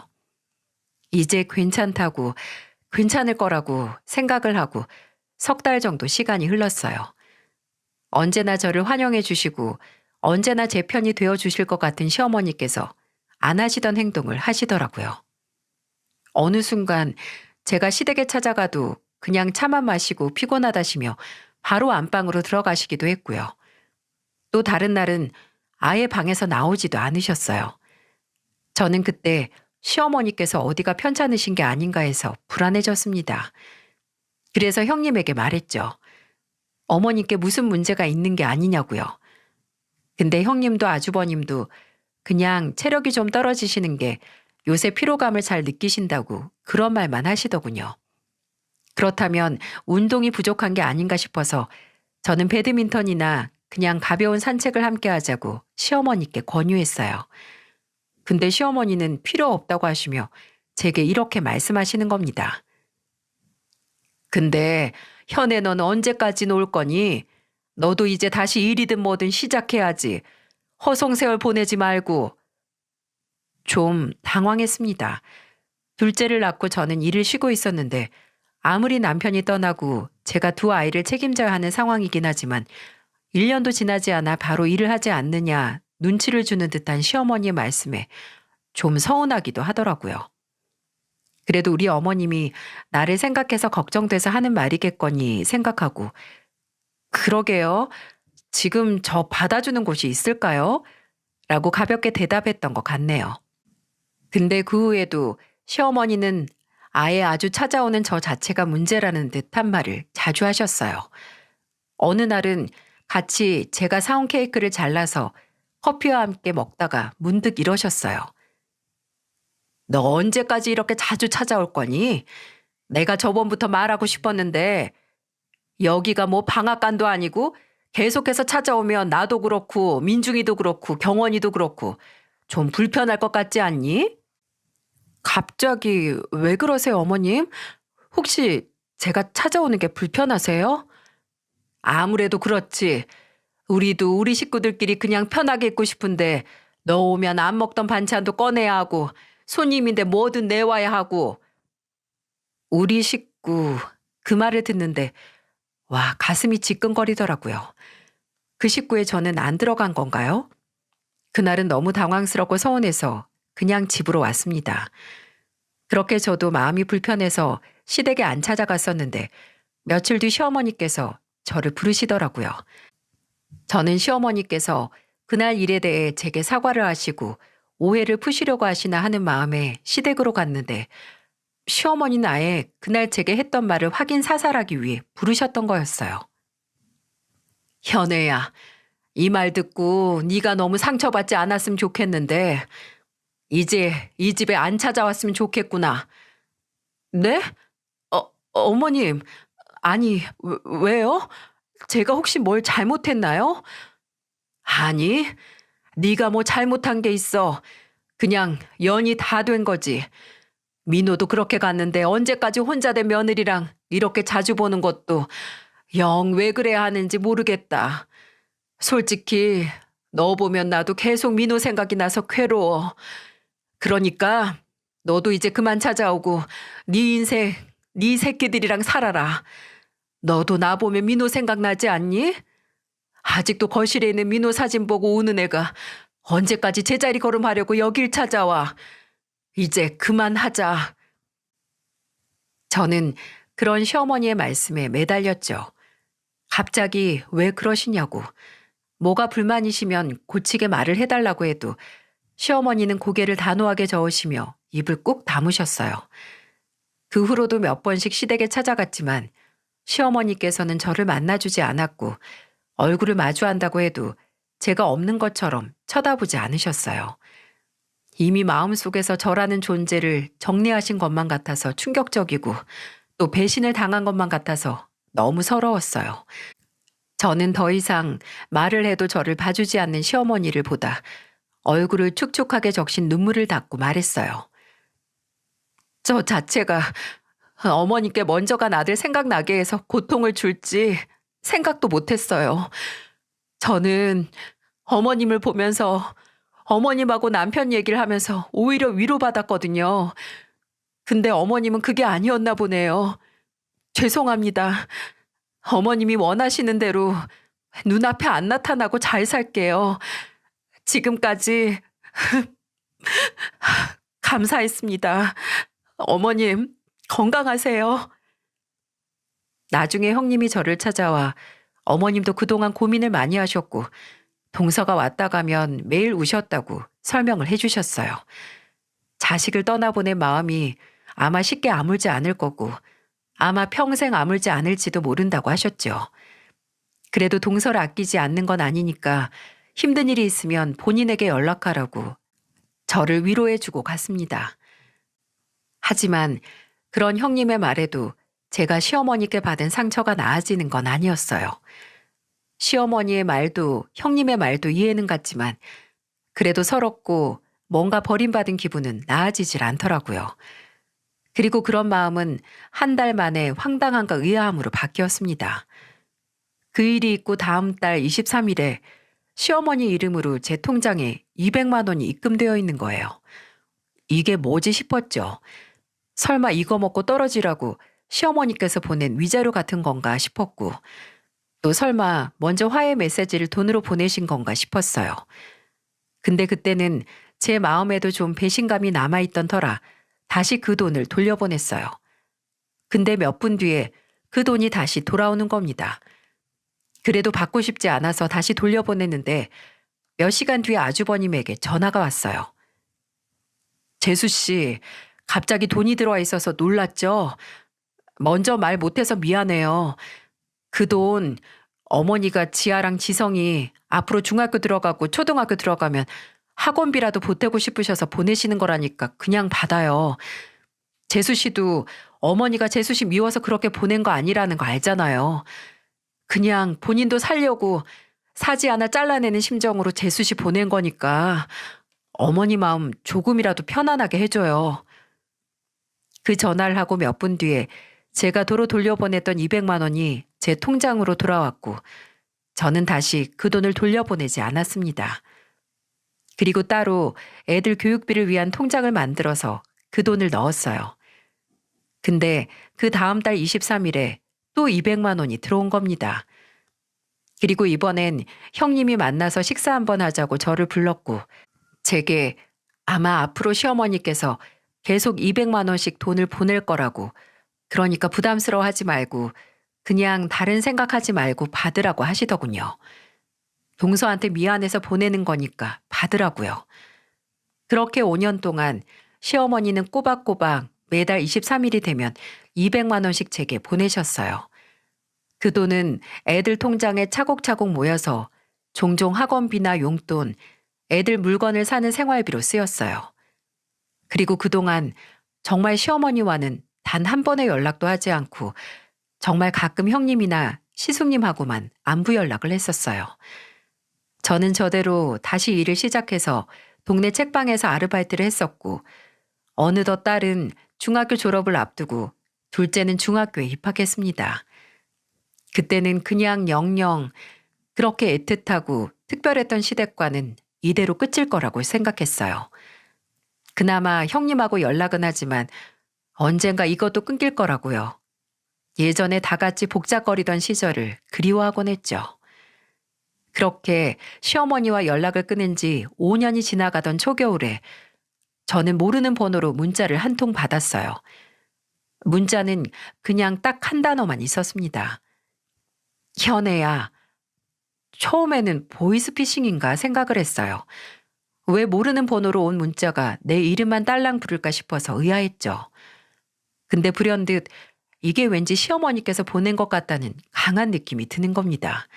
이제 괜찮을 거라고 생각을 하고 3달 정도 시간이 흘렀어요. 언제나 저를 환영해 주시고 언제나 제 편이 되어 주실 것 같은 시어머니께서 안 하시던 행동을 하시더라고요. 어느 순간 제가 시댁에 찾아가도 그냥 차만 마시고 피곤하다시며 바로 안방으로 들어가시기도 했고요. 또 다른 날은 아예 방에서 나오지도 않으셨어요. 저는 그때 시어머니께서 어디가 편찮으신 게 아닌가 해서 불안해졌습니다. 그래서 형님에게 말했죠. 어머니께 무슨 문제가 있는 게 아니냐고요. 근데 형님도 아주버님도 그냥 체력이 좀 떨어지시는 게 요새 피로감을 잘 느끼신다고 그런 말만 하시더군요. 그렇다면 운동이 부족한 게 아닌가 싶어서 저는 배드민턴이나 그냥 가벼운 산책을 함께 하자고 시어머니께 권유했어요. 근데 시어머니는 필요 없다고 하시며 제게 이렇게 말씀하시는 겁니다. 근데 현애 넌 언제까지 놀 거니? 너도 이제 다시 일이든 뭐든 시작해야지. 허송세월 보내지 말고. 좀 당황했습니다. 둘째를 낳고 저는 일을 쉬고 있었는데 아무리 남편이 떠나고 제가 2아이를 책임져야 하는 상황이긴 하지만 1년도 지나지 않아 바로 일을 하지 않느냐 눈치를 주는 듯한 시어머니의 말씀에 좀 서운하기도 하더라고요. 그래도 우리 어머님이 나를 생각해서 걱정돼서 하는 말이겠거니 생각하고 그러게요. 지금 저 받아주는 곳이 있을까요? 라고 가볍게 대답했던 것 같네요. 근데 그 후에도 시어머니는 아예 아주 찾아오는 저 자체가 문제라는 듯한 말을 자주 하셨어요. 어느 날은 같이 제가 사온 케이크를 잘라서 커피와 함께 먹다가 문득 이러셨어요. 너 언제까지 이렇게 자주 찾아올 거니? 내가 저번부터 말하고 싶었는데 여기가 뭐 방앗간도 아니고 계속해서 찾아오면 나도 그렇고 민중이도 그렇고 경원이도 그렇고 좀 불편할 것 같지 않니? 갑자기 왜 그러세요, 어머님? 혹시 제가 찾아오는 게 불편하세요? 아무래도 그렇지. 우리도 우리 식구들끼리 그냥 편하게 있고 싶은데 너 오면 안 먹던 반찬도 꺼내야 하고 손님인데 뭐든 내와야 하고. 우리 식구 그 말을 듣는데 와 가슴이 지끈거리더라고요. 그 식구에 저는 안 들어간 건가요? 그날은 너무 당황스럽고 서운해서 그냥 집으로 왔습니다. 그렇게 저도 마음이 불편해서 시댁에 안 찾아갔었는데 며칠 뒤 시어머니께서 저를 부르시더라고요. 저는 시어머니께서 그날 일에 대해 제게 사과를 하시고 오해를 푸시려고 하시나 하는 마음에 시댁으로 갔는데 시어머니는 아예 그날 제게 했던 말을 확인 사살하기 위해 부르셨던 거였어요. 현애야, 이 말 듣고 네가 너무 상처받지 않았으면 좋겠는데 이제 이 집에 안 찾아왔으면 좋겠구나. 네? 어머님, 아니, 왜요? 제가 혹시 뭘 잘못했나요? 아니, 네가 뭐 잘못한 게 있어. 그냥 연이 다 된 거지. 민호도 그렇게 갔는데 언제까지 혼자 된 며느리랑 이렇게 자주 보는 것도 영 왜 그래야 하는지 모르겠다. 솔직히 너 보면 나도 계속 민호 생각이 나서 괴로워. 그러니까 너도 이제 그만 찾아오고 네 인생, 네 새끼들이랑 살아라. 너도 나 보면 민호 생각나지 않니? 아직도 거실에 있는 민호 사진 보고 우는 애가 언제까지 제자리 걸음하려고 여길 찾아와. 이제 그만하자. 저는 그런 시어머니의 말씀에 매달렸죠. 갑자기 왜 그러시냐고. 뭐가 불만이시면 고치게 말을 해달라고 해도 시어머니는 고개를 단호하게 저으시며 입을 꾹 다무셨어요. 그 후로도 몇 번씩 시댁에 찾아갔지만 시어머니께서는 저를 만나주지 않았고 얼굴을 마주한다고 해도 제가 없는 것처럼 쳐다보지 않으셨어요. 이미 마음속에서 저라는 존재를 정리하신 것만 같아서 충격적이고 또 배신을 당한 것만 같아서 너무 서러웠어요. 저는 더 이상 말을 해도 저를 봐주지 않는 시어머니를 보다 얼굴을 축축하게 적신 눈물을 닦고 말했어요. 저 자체가 어머니께 먼저 간 아들 생각나게 해서 고통을 줄지 생각도 못했어요. 저는 어머님을 보면서 어머님하고 남편 얘기를 하면서 오히려 위로받았거든요. 근데 어머님은 그게 아니었나 보네요. 죄송합니다. 어머님이 원하시는 대로 눈앞에 안 나타나고 잘 살게요. 지금까지 감사했습니다. 어머님, 건강하세요. 나중에 형님이 저를 찾아와 어머님도 그동안 고민을 많이 하셨고 동서가 왔다 가면 매일 우셨다고 설명을 해주셨어요. 자식을 떠나보낸 마음이 아마 쉽게 아물지 않을 거고 아마 평생 아물지 않을지도 모른다고 하셨죠. 그래도 동서를 아끼지 않는 건 아니니까 힘든 일이 있으면 본인에게 연락하라고 저를 위로해주고 갔습니다. 하지만 그런 형님의 말에도 제가 시어머니께 받은 상처가 나아지는 건 아니었어요. 시어머니의 말도 형님의 말도 이해는 갔지만 그래도 서럽고 뭔가 버림받은 기분은 나아지질 않더라고요. 그리고 그런 마음은 한 달 만에 황당함과 의아함으로 바뀌었습니다. 그 일이 있고 다음 달 23일에 시어머니 이름으로 제 통장에 200만 원이 입금되어 있는 거예요. 이게 뭐지 싶었죠. 설마 이거 먹고 떨어지라고 시어머니께서 보낸 위자료 같은 건가 싶었고 또 설마 먼저 화해 메시지를 돈으로 보내신 건가 싶었어요. 근데 그때는 제 마음에도 좀 배신감이 남아있던 터라 다시 그 돈을 돌려보냈어요. 근데 몇 분 뒤에 그 돈이 다시 돌아오는 겁니다. 그래도 받고 싶지 않아서 다시 돌려보냈는데 몇 시간 뒤에 아주버님에게 전화가 왔어요. 재수 씨, 갑자기 돈이 들어와 있어서 놀랐죠? 먼저 말 못해서 미안해요. 그 돈 어머니가 지아랑 지성이 앞으로 중학교 들어가고 초등학교 들어가면 학원비라도 보태고 싶으셔서 보내시는 거라니까 그냥 받아요. 재수 씨도 어머니가 재수 씨 미워서 그렇게 보낸 거 아니라는 거 알잖아요. 그냥 본인도 살려고 사지 하나 잘라내는 심정으로 재수 씨 보낸 거니까 어머니 마음 조금이라도 편안하게 해줘요. 그 전화를 하고 몇 분 뒤에 제가 도로 돌려보냈던 200만 원이 제 통장으로 돌아왔고 저는 다시 그 돈을 돌려보내지 않았습니다. 그리고 따로 애들 교육비를 위한 통장을 만들어서 그 돈을 넣었어요. 근데 그 다음 달 23일에 또 200만 원이 들어온 겁니다. 그리고 이번엔 형님이 만나서 식사 한번 하자고 저를 불렀고 제게 아마 앞으로 시어머니께서 계속 200만 원씩 돈을 보낼 거라고 그러니까 부담스러워하지 말고 그냥 다른 생각하지 말고 받으라고 하시더군요. 동서한테 미안해서 보내는 거니까 받으라고요. 그렇게 5년 동안 시어머니는 꼬박꼬박 매달 23일이 되면 200만 원씩 제게 보내셨어요. 그 돈은 애들 통장에 차곡차곡 모여서 종종 학원비나 용돈, 애들 물건을 사는 생활비로 쓰였어요. 그리고 그동안 정말 시어머니와는 단 한 번의 연락도 하지 않고 정말 가끔 형님이나 시숙님하고만 안부 연락을 했었어요. 저는 저대로 다시 일을 시작해서 동네 책방에서 아르바이트를 했었고 어느덧 딸은 중학교 졸업을 앞두고 둘째는 중학교에 입학했습니다. 그때는 그냥 영영 그렇게 애틋하고 특별했던 시댁과는 이대로 끝일 거라고 생각했어요. 그나마 형님하고 연락은 하지만 언젠가 이것도 끊길 거라고요. 예전에 다 같이 복작거리던 시절을 그리워하곤 했죠. 그렇게 시어머니와 연락을 끊은 지 5년이 지나가던 초겨울에 저는 모르는 번호로 문자를 한 통 받았어요. 문자는 그냥 딱 한 단어만 있었습니다. 현애야. 처음에는 보이스피싱인가 생각을 했어요. 왜 모르는 번호로 온 문자가 내 이름만 딸랑 부를까 싶어서 의아했죠. 근데 불현듯 이게 왠지 시어머니께서 보낸 것 같다는 강한 느낌이 드는 겁니다.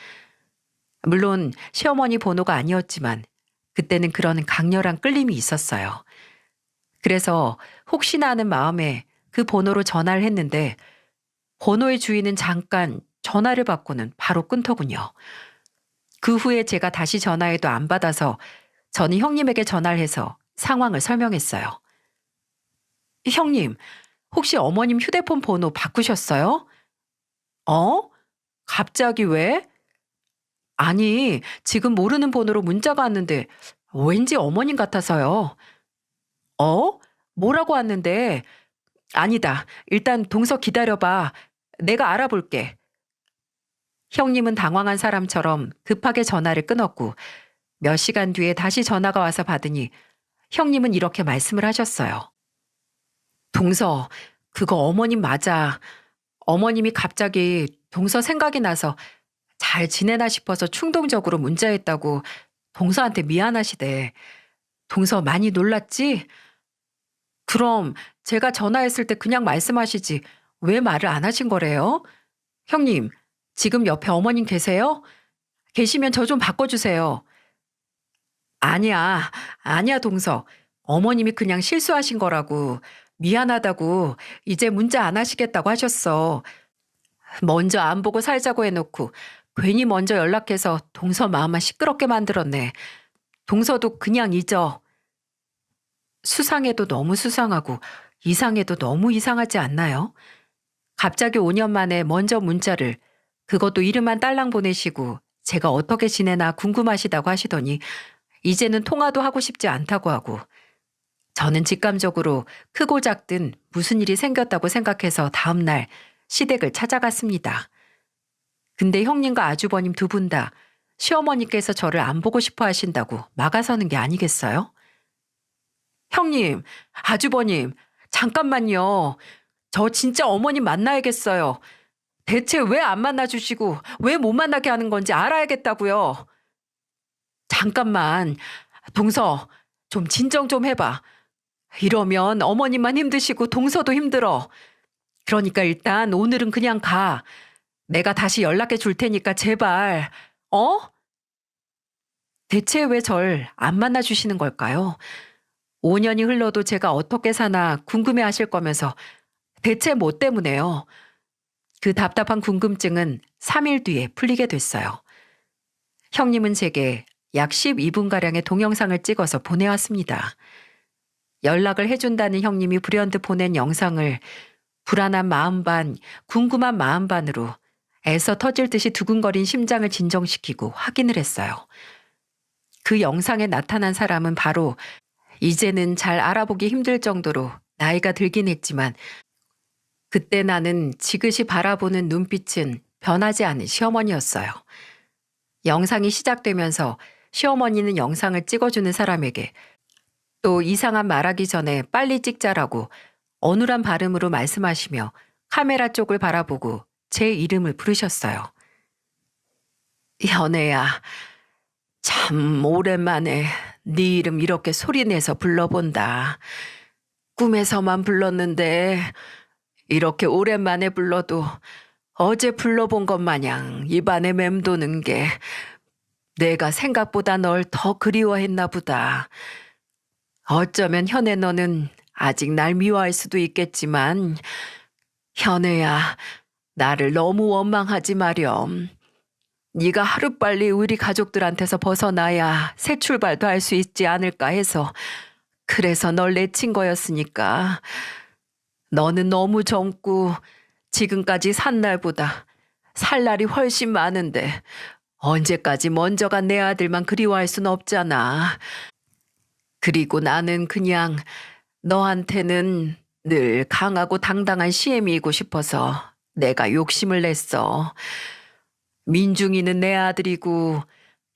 물론 시어머니 번호가 아니었지만 그때는 그런 강렬한 끌림이 있었어요. 그래서 혹시나 하는 마음에 그 번호로 전화를 했는데 번호의 주인은 잠깐 전화를 받고는 바로 끊더군요. 그 후에 제가 다시 전화해도 안 받아서 저는 형님에게 전화를 해서 상황을 설명했어요. 형님, 혹시 어머님 휴대폰 번호 바꾸셨어요? 어? 갑자기 왜? 아니, 지금 모르는 번호로 문자가 왔는데 왠지 어머님 같아서요. 어? 뭐라고 왔는데? 아니다. 일단 동서 기다려봐. 내가 알아볼게. 형님은 당황한 사람처럼 급하게 전화를 끊었고 몇 시간 뒤에 다시 전화가 와서 받으니 형님은 이렇게 말씀을 하셨어요. 동서, 그거 어머님 맞아. 어머님이 갑자기 동서 생각이 나서 잘 지내나 싶어서 충동적으로 문자했다고 동서한테 미안하시대. 동서 많이 놀랐지? 그럼 제가 전화했을 때 그냥 말씀하시지 왜 말을 안 하신 거래요? 형님, 지금 옆에 어머님 계세요? 계시면 저 좀 바꿔주세요. 아니야, 아니야, 동서. 어머님이 그냥 실수하신 거라고. 미안하다고 이제 문자 안 하시겠다고 하셨어. 먼저 안 보고 살자고 해놓고 괜히 먼저 연락해서 동서 마음만 시끄럽게 만들었네. 동서도 그냥 잊어. 수상해도 너무 수상하고 이상해도 너무 이상하지 않나요? 갑자기 5년 만에 먼저 문자를 그것도 이름만 딸랑 보내시고 제가 어떻게 지내나 궁금하시다고 하시더니 이제는 통화도 하고 싶지 않다고 하고 저는 직감적으로 크고 작든 무슨 일이 생겼다고 생각해서 다음날 시댁을 찾아갔습니다. 근데 형님과 아주버님 두 분 다 시어머니께서 저를 안 보고 싶어 하신다고 막아서는 게 아니겠어요? 형님, 아주버님, 잠깐만요. 저 진짜 어머님 만나야겠어요. 대체 왜 안 만나주시고 왜 못 만나게 하는 건지 알아야겠다고요. 잠깐만, 동서, 좀 진정 좀 해봐. 이러면 어머님만 힘드시고 동서도 힘들어. 그러니까 일단 오늘은 그냥 가. 내가 다시 연락해 줄 테니까 제발, 어? 대체 왜 절 안 만나 주시는 걸까요? 5년이 흘러도 제가 어떻게 사나 궁금해 하실 거면서 대체 뭐 때문에요? 그 답답한 궁금증은 3일 뒤에 풀리게 됐어요. 형님은 제게 약 12분가량의 동영상을 찍어서 보내왔습니다. 연락을 해준다는 형님이 불현듯 보낸 영상을 불안한 마음 반, 궁금한 마음 반으로 애써 터질 듯이 두근거린 심장을 진정시키고 확인을 했어요. 그 영상에 나타난 사람은 바로 이제는 잘 알아보기 힘들 정도로 나이가 들긴 했지만 그때 나는 지그시 바라보는 눈빛은 변하지 않은 시어머니였어요. 영상이 시작되면서 시어머니는 영상을 찍어주는 사람에게 또 이상한 말하기 전에 빨리 찍자라고 어눌한 발음으로 말씀하시며 카메라 쪽을 바라보고 제 이름을 부르셨어요. 현애야, 참 오랜만에 네 이름 이렇게 소리내서 불러본다. 꿈에서만 불렀는데 이렇게 오랜만에 불러도 어제 불러본 것 마냥 입안에 맴도는 게 내가 생각보다 널 더 그리워했나 보다. 어쩌면 현애 너는 아직 날 미워할 수도 있겠지만 현애야, 나를 너무 원망하지 마렴. 네가 하루빨리 우리 가족들한테서 벗어나야 새 출발도 할 수 있지 않을까 해서 그래서 널 내친 거였으니까. 너는 너무 젊고 지금까지 산 날보다 살 날이 훨씬 많은데 언제까지 먼저 간 내 아들만 그리워할 순 없잖아. 그리고 나는 그냥 너한테는 늘 강하고 당당한 시애미이고 싶어서 내가 욕심을 냈어. 민중이는 내 아들이고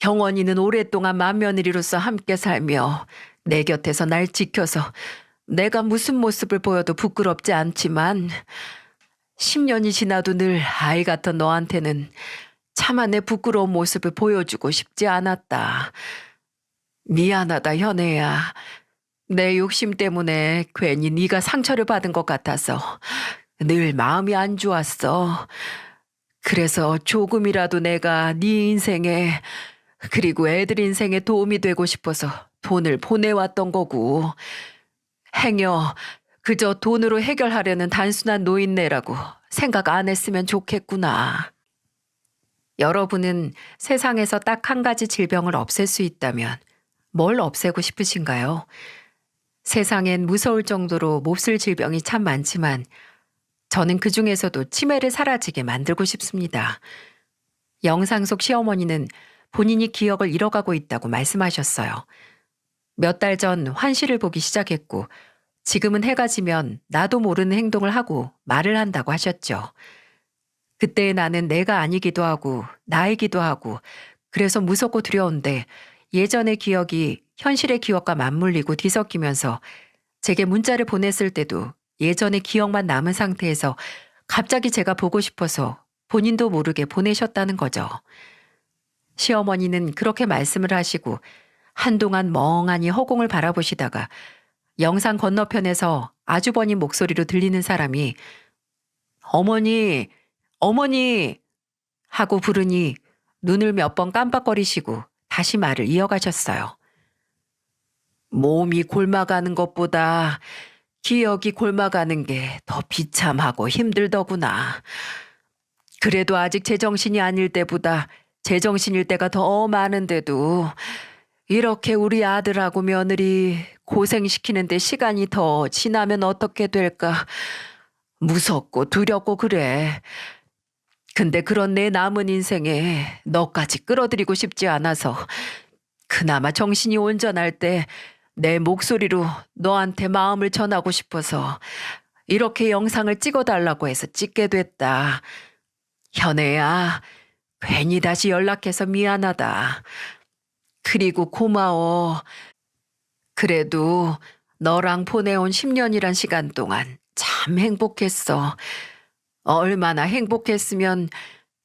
경원이는 오랫동안 맏며느리로서 함께 살며 내 곁에서 날 지켜서 내가 무슨 모습을 보여도 부끄럽지 않지만 10년이 지나도 늘 아이 같은 너한테는 차마 내 부끄러운 모습을 보여주고 싶지 않았다. 미안하다 현애야. 내 욕심 때문에 괜히 네가 상처를 받은 것 같아서 늘 마음이 안 좋았어. 그래서 조금이라도 내가 네 인생에 그리고 애들 인생에 도움이 되고 싶어서 돈을 보내왔던 거고 행여 그저 돈으로 해결하려는 단순한 노인네라고 생각 안 했으면 좋겠구나. 여러분은 세상에서 딱 한 가지 질병을 없앨 수 있다면 뭘 없애고 싶으신가요? 세상엔 무서울 정도로 몹쓸 질병이 참 많지만 저는 그 중에서도 치매를 사라지게 만들고 싶습니다. 영상 속 시어머니는 본인이 기억을 잃어가고 있다고 말씀하셨어요. 몇 달 전 환시를 보기 시작했고 지금은 해가 지면 나도 모르는 행동을 하고 말을 한다고 하셨죠. 그때의 나는 내가 아니기도 하고 나이기도 하고 그래서 무섭고 두려운데 예전의 기억이 현실의 기억과 맞물리고 뒤섞이면서 제게 문자를 보냈을 때도 예전의 기억만 남은 상태에서 갑자기 제가 보고 싶어서 본인도 모르게 보내셨다는 거죠. 시어머니는 그렇게 말씀을 하시고 한동안 멍하니 허공을 바라보시다가 영상 건너편에서 아주버님 목소리로 들리는 사람이 어머니, 어머니 하고 부르니 눈을 몇 번 깜빡거리시고 다시 말을 이어가셨어요. 몸이 곪아가는 것보다 기억이 곪아가는 게 더 비참하고 힘들더구나. 그래도 아직 제정신이 아닐 때보다 제정신일 때가 더 많은데도 이렇게 우리 아들하고 며느리 고생시키는데 시간이 더 지나면 어떻게 될까 무섭고 두렵고 그래. 근데 그런 내 남은 인생에 너까지 끌어들이고 싶지 않아서 그나마 정신이 온전할 때 내 목소리로 너한테 마음을 전하고 싶어서 이렇게 영상을 찍어달라고 해서 찍게 됐다. 현애야, 괜히 다시 연락해서 미안하다. 그리고 고마워. 그래도 너랑 보내온 10년이란 시간 동안 참 행복했어. 얼마나 행복했으면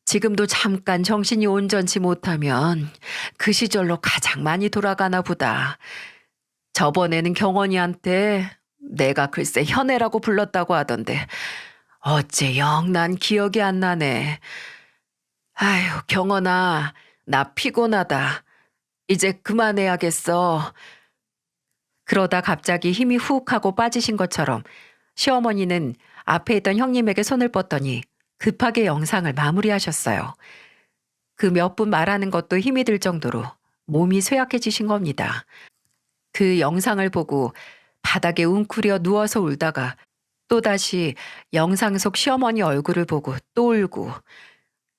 지금도 잠깐 정신이 온전치 못하면 그 시절로 가장 많이 돌아가나 보다. 저번에는 경원이한테 내가 글쎄 현애라고 불렀다고 하던데 어째 영 난 기억이 안 나네. 아휴, 경원아, 나 피곤하다. 이제 그만해야겠어. 그러다 갑자기 힘이 훅 하고 빠지신 것처럼 시어머니는 앞에 있던 형님에게 손을 뻗더니 급하게 영상을 마무리하셨어요. 그 몇 분 말하는 것도 힘이 들 정도로 몸이 쇠약해지신 겁니다. 그 영상을 보고 바닥에 웅크려 누워서 울다가 또다시 영상 속 시어머니 얼굴을 보고 또 울고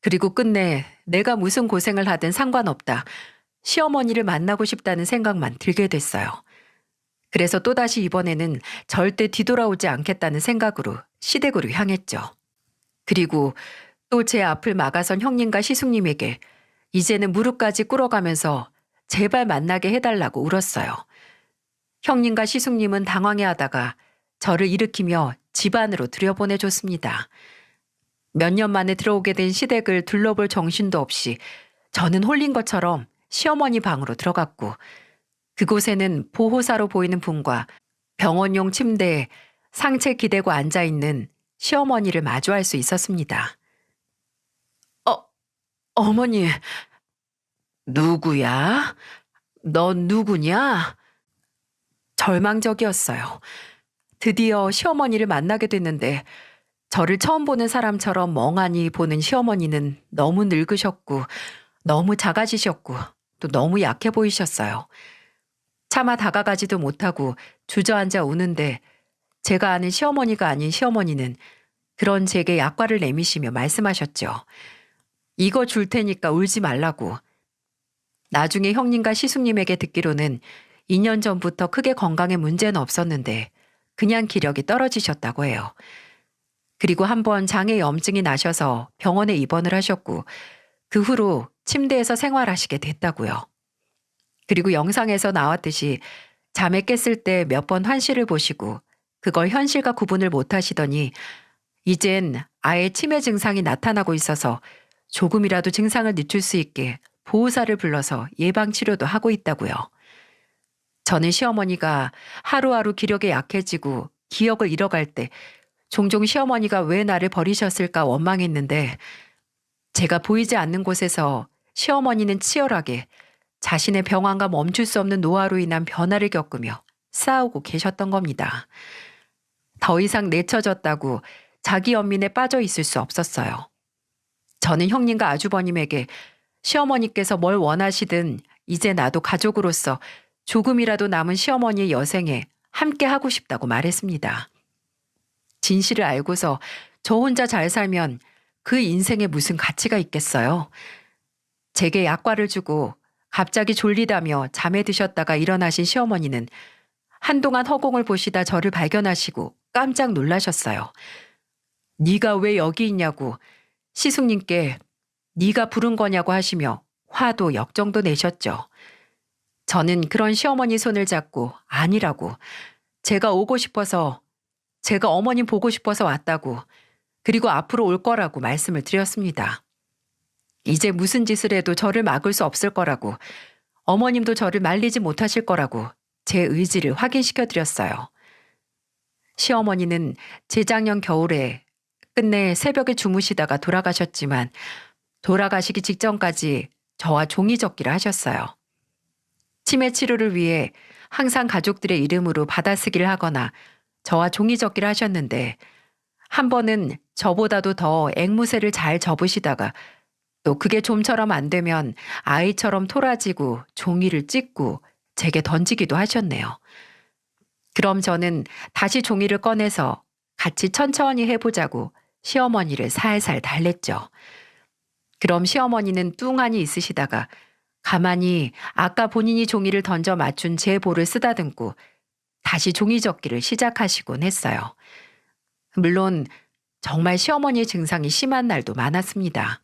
그리고 끝내 내가 무슨 고생을 하든 상관없다. 시어머니를 만나고 싶다는 생각만 들게 됐어요. 그래서 또다시 이번에는 절대 뒤돌아오지 않겠다는 생각으로 시댁으로 향했죠. 그리고 또 제 앞을 막아선 형님과 시숙님에게 이제는 무릎까지 꿇어가면서 제발 만나게 해달라고 울었어요. 형님과 시숙님은 당황해하다가 저를 일으키며 집 안으로 들여보내줬습니다. 몇 년 만에 들어오게 된 시댁을 둘러볼 정신도 없이 저는 홀린 것처럼 시어머니 방으로 들어갔고 그곳에는 보호사로 보이는 분과 병원용 침대에 상체 기대고 앉아있는 시어머니를 마주할 수 있었습니다. 어머니, 누구야? 넌 누구냐? 절망적이었어요. 드디어 시어머니를 만나게 됐는데 저를 처음 보는 사람처럼 멍하니 보는 시어머니는 너무 늙으셨고 너무 작아지셨고 또 너무 약해 보이셨어요. 차마 다가가지도 못하고 주저앉아 우는데 제가 아는 시어머니가 아닌 시어머니는 그런 제게 약과를 내미시며 말씀하셨죠. 이거 줄 테니까 울지 말라고. 나중에 형님과 시숙님에게 듣기로는 2년 전부터 크게 건강에 문제는 없었는데 그냥 기력이 떨어지셨다고 해요. 그리고 한번 장에 염증이 나셔서 병원에 입원을 하셨고 그 후로 침대에서 생활하시게 됐다고요. 그리고 영상에서 나왔듯이 잠에 깼을 때 몇 번 환시를 보시고 그걸 현실과 구분을 못 하시더니 이젠 아예 치매 증상이 나타나고 있어서 조금이라도 증상을 늦출 수 있게 보호사를 불러서 예방치료도 하고 있다고요. 저는 시어머니가 하루하루 기력에 약해지고 기억을 잃어갈 때 종종 시어머니가 왜 나를 버리셨을까 원망했는데 제가 보이지 않는 곳에서 시어머니는 치열하게 자신의 병환과 멈출 수 없는 노화로 인한 변화를 겪으며 싸우고 계셨던 겁니다. 더 이상 내쳐졌다고 자기 연민에 빠져 있을 수 없었어요. 저는 형님과 아주버님에게 시어머니께서 뭘 원하시든 이제 나도 가족으로서 조금이라도 남은 시어머니의 여생에 함께 하고 싶다고 말했습니다. 진실을 알고서 저 혼자 잘 살면 그 인생에 무슨 가치가 있겠어요. 제게 약과를 주고 갑자기 졸리다며 잠에 드셨다가 일어나신 시어머니는 한동안 허공을 보시다 저를 발견하시고 깜짝 놀라셨어요. 네가 왜 여기 있냐고 시숙님께 네가 부른 거냐고 하시며 화도 역정도 내셨죠. 저는 그런 시어머니 손을 잡고 아니라고, 제가 오고 싶어서, 제가 어머님 보고 싶어서 왔다고, 그리고 앞으로 올 거라고 말씀을 드렸습니다. 이제 무슨 짓을 해도 저를 막을 수 없을 거라고, 어머님도 저를 말리지 못하실 거라고 제 의지를 확인시켜 드렸어요. 시어머니는 재작년 겨울에 끝내 새벽에 주무시다가 돌아가셨지만 돌아가시기 직전까지 저와 종이접기를 하셨어요. 치매 치료를 위해 항상 가족들의 이름으로 받아쓰기를 하거나 저와 종이접기를 하셨는데 한 번은 저보다도 더 앵무새를 잘 접으시다가 또 그게 좀처럼 안 되면 아이처럼 토라지고 종이를 찢고 제게 던지기도 하셨네요. 그럼 저는 다시 종이를 꺼내서 같이 천천히 해보자고 시어머니를 살살 달랬죠. 그럼 시어머니는 뚱하니 있으시다가 가만히 아까 본인이 종이를 던져 맞춘 제 볼을 쓰다듬고 다시 종이접기를 시작하시곤 했어요. 물론 정말 시어머니의 증상이 심한 날도 많았습니다.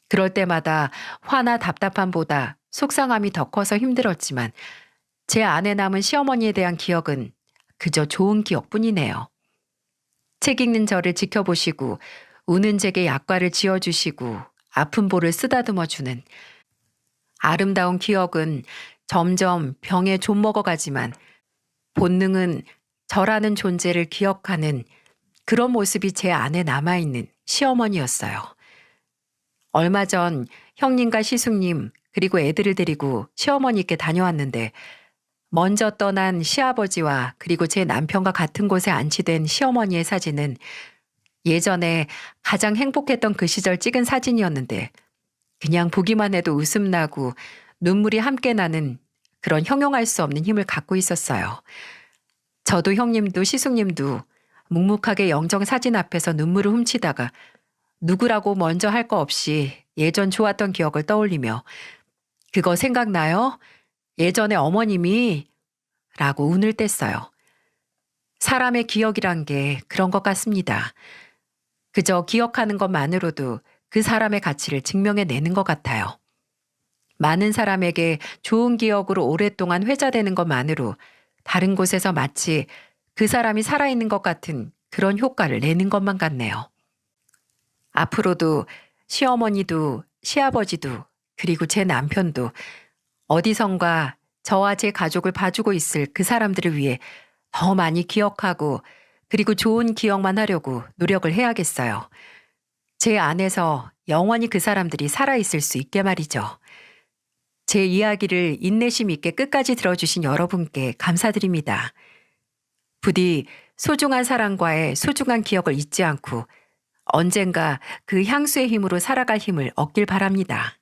그럴 때마다 화나 답답함보다 속상함이 더 커서 힘들었지만 제 안에 남은 시어머니에 대한 기억은 그저 좋은 기억뿐이네요. 책 읽는 저를 지켜보시고 우는 제게 약과를 지어주시고 아픈 볼을 쓰다듬어주는 아름다운 기억은 점점 병에 좀먹어가지만 본능은 저라는 존재를 기억하는 그런 모습이 제 안에 남아있는 시어머니였어요. 얼마 전 형님과 시숙님 그리고 애들을 데리고 시어머니께 다녀왔는데 먼저 떠난 시아버지와 그리고 제 남편과 같은 곳에 안치된 시어머니의 사진은 예전에 가장 행복했던 그 시절 찍은 사진이었는데 그냥 보기만 해도 웃음 나고 눈물이 함께 나는 그런 형용할 수 없는 힘을 갖고 있었어요. 저도 형님도 시숙님도 묵묵하게 영정 사진 앞에서 눈물을 훔치다가 누구라고 먼저 할 거 없이 예전 좋았던 기억을 떠올리며 그거 생각나요? 예전에 어머님이 라고 운을 뗐어요. 사람의 기억이란 게 그런 것 같습니다. 그저 기억하는 것만으로도 그 사람의 가치를 증명해내는 것 같아요. 많은 사람에게 좋은 기억으로 오랫동안 회자되는 것만으로 다른 곳에서 마치 그 사람이 살아있는 것 같은 그런 효과를 내는 것만 같네요. 앞으로도 시어머니도 시아버지도 그리고 제 남편도 어디선가 저와 제 가족을 봐주고 있을 그 사람들을 위해 더 많이 기억하고 그리고 좋은 기억만 하려고 노력을 해야겠어요. 제 안에서 영원히 그 사람들이 살아있을 수 있게 말이죠. 제 이야기를 인내심 있게 끝까지 들어주신 여러분께 감사드립니다. 부디 소중한 사랑과의 소중한 기억을 잊지 않고 언젠가 그 향수의 힘으로 살아갈 힘을 얻길 바랍니다.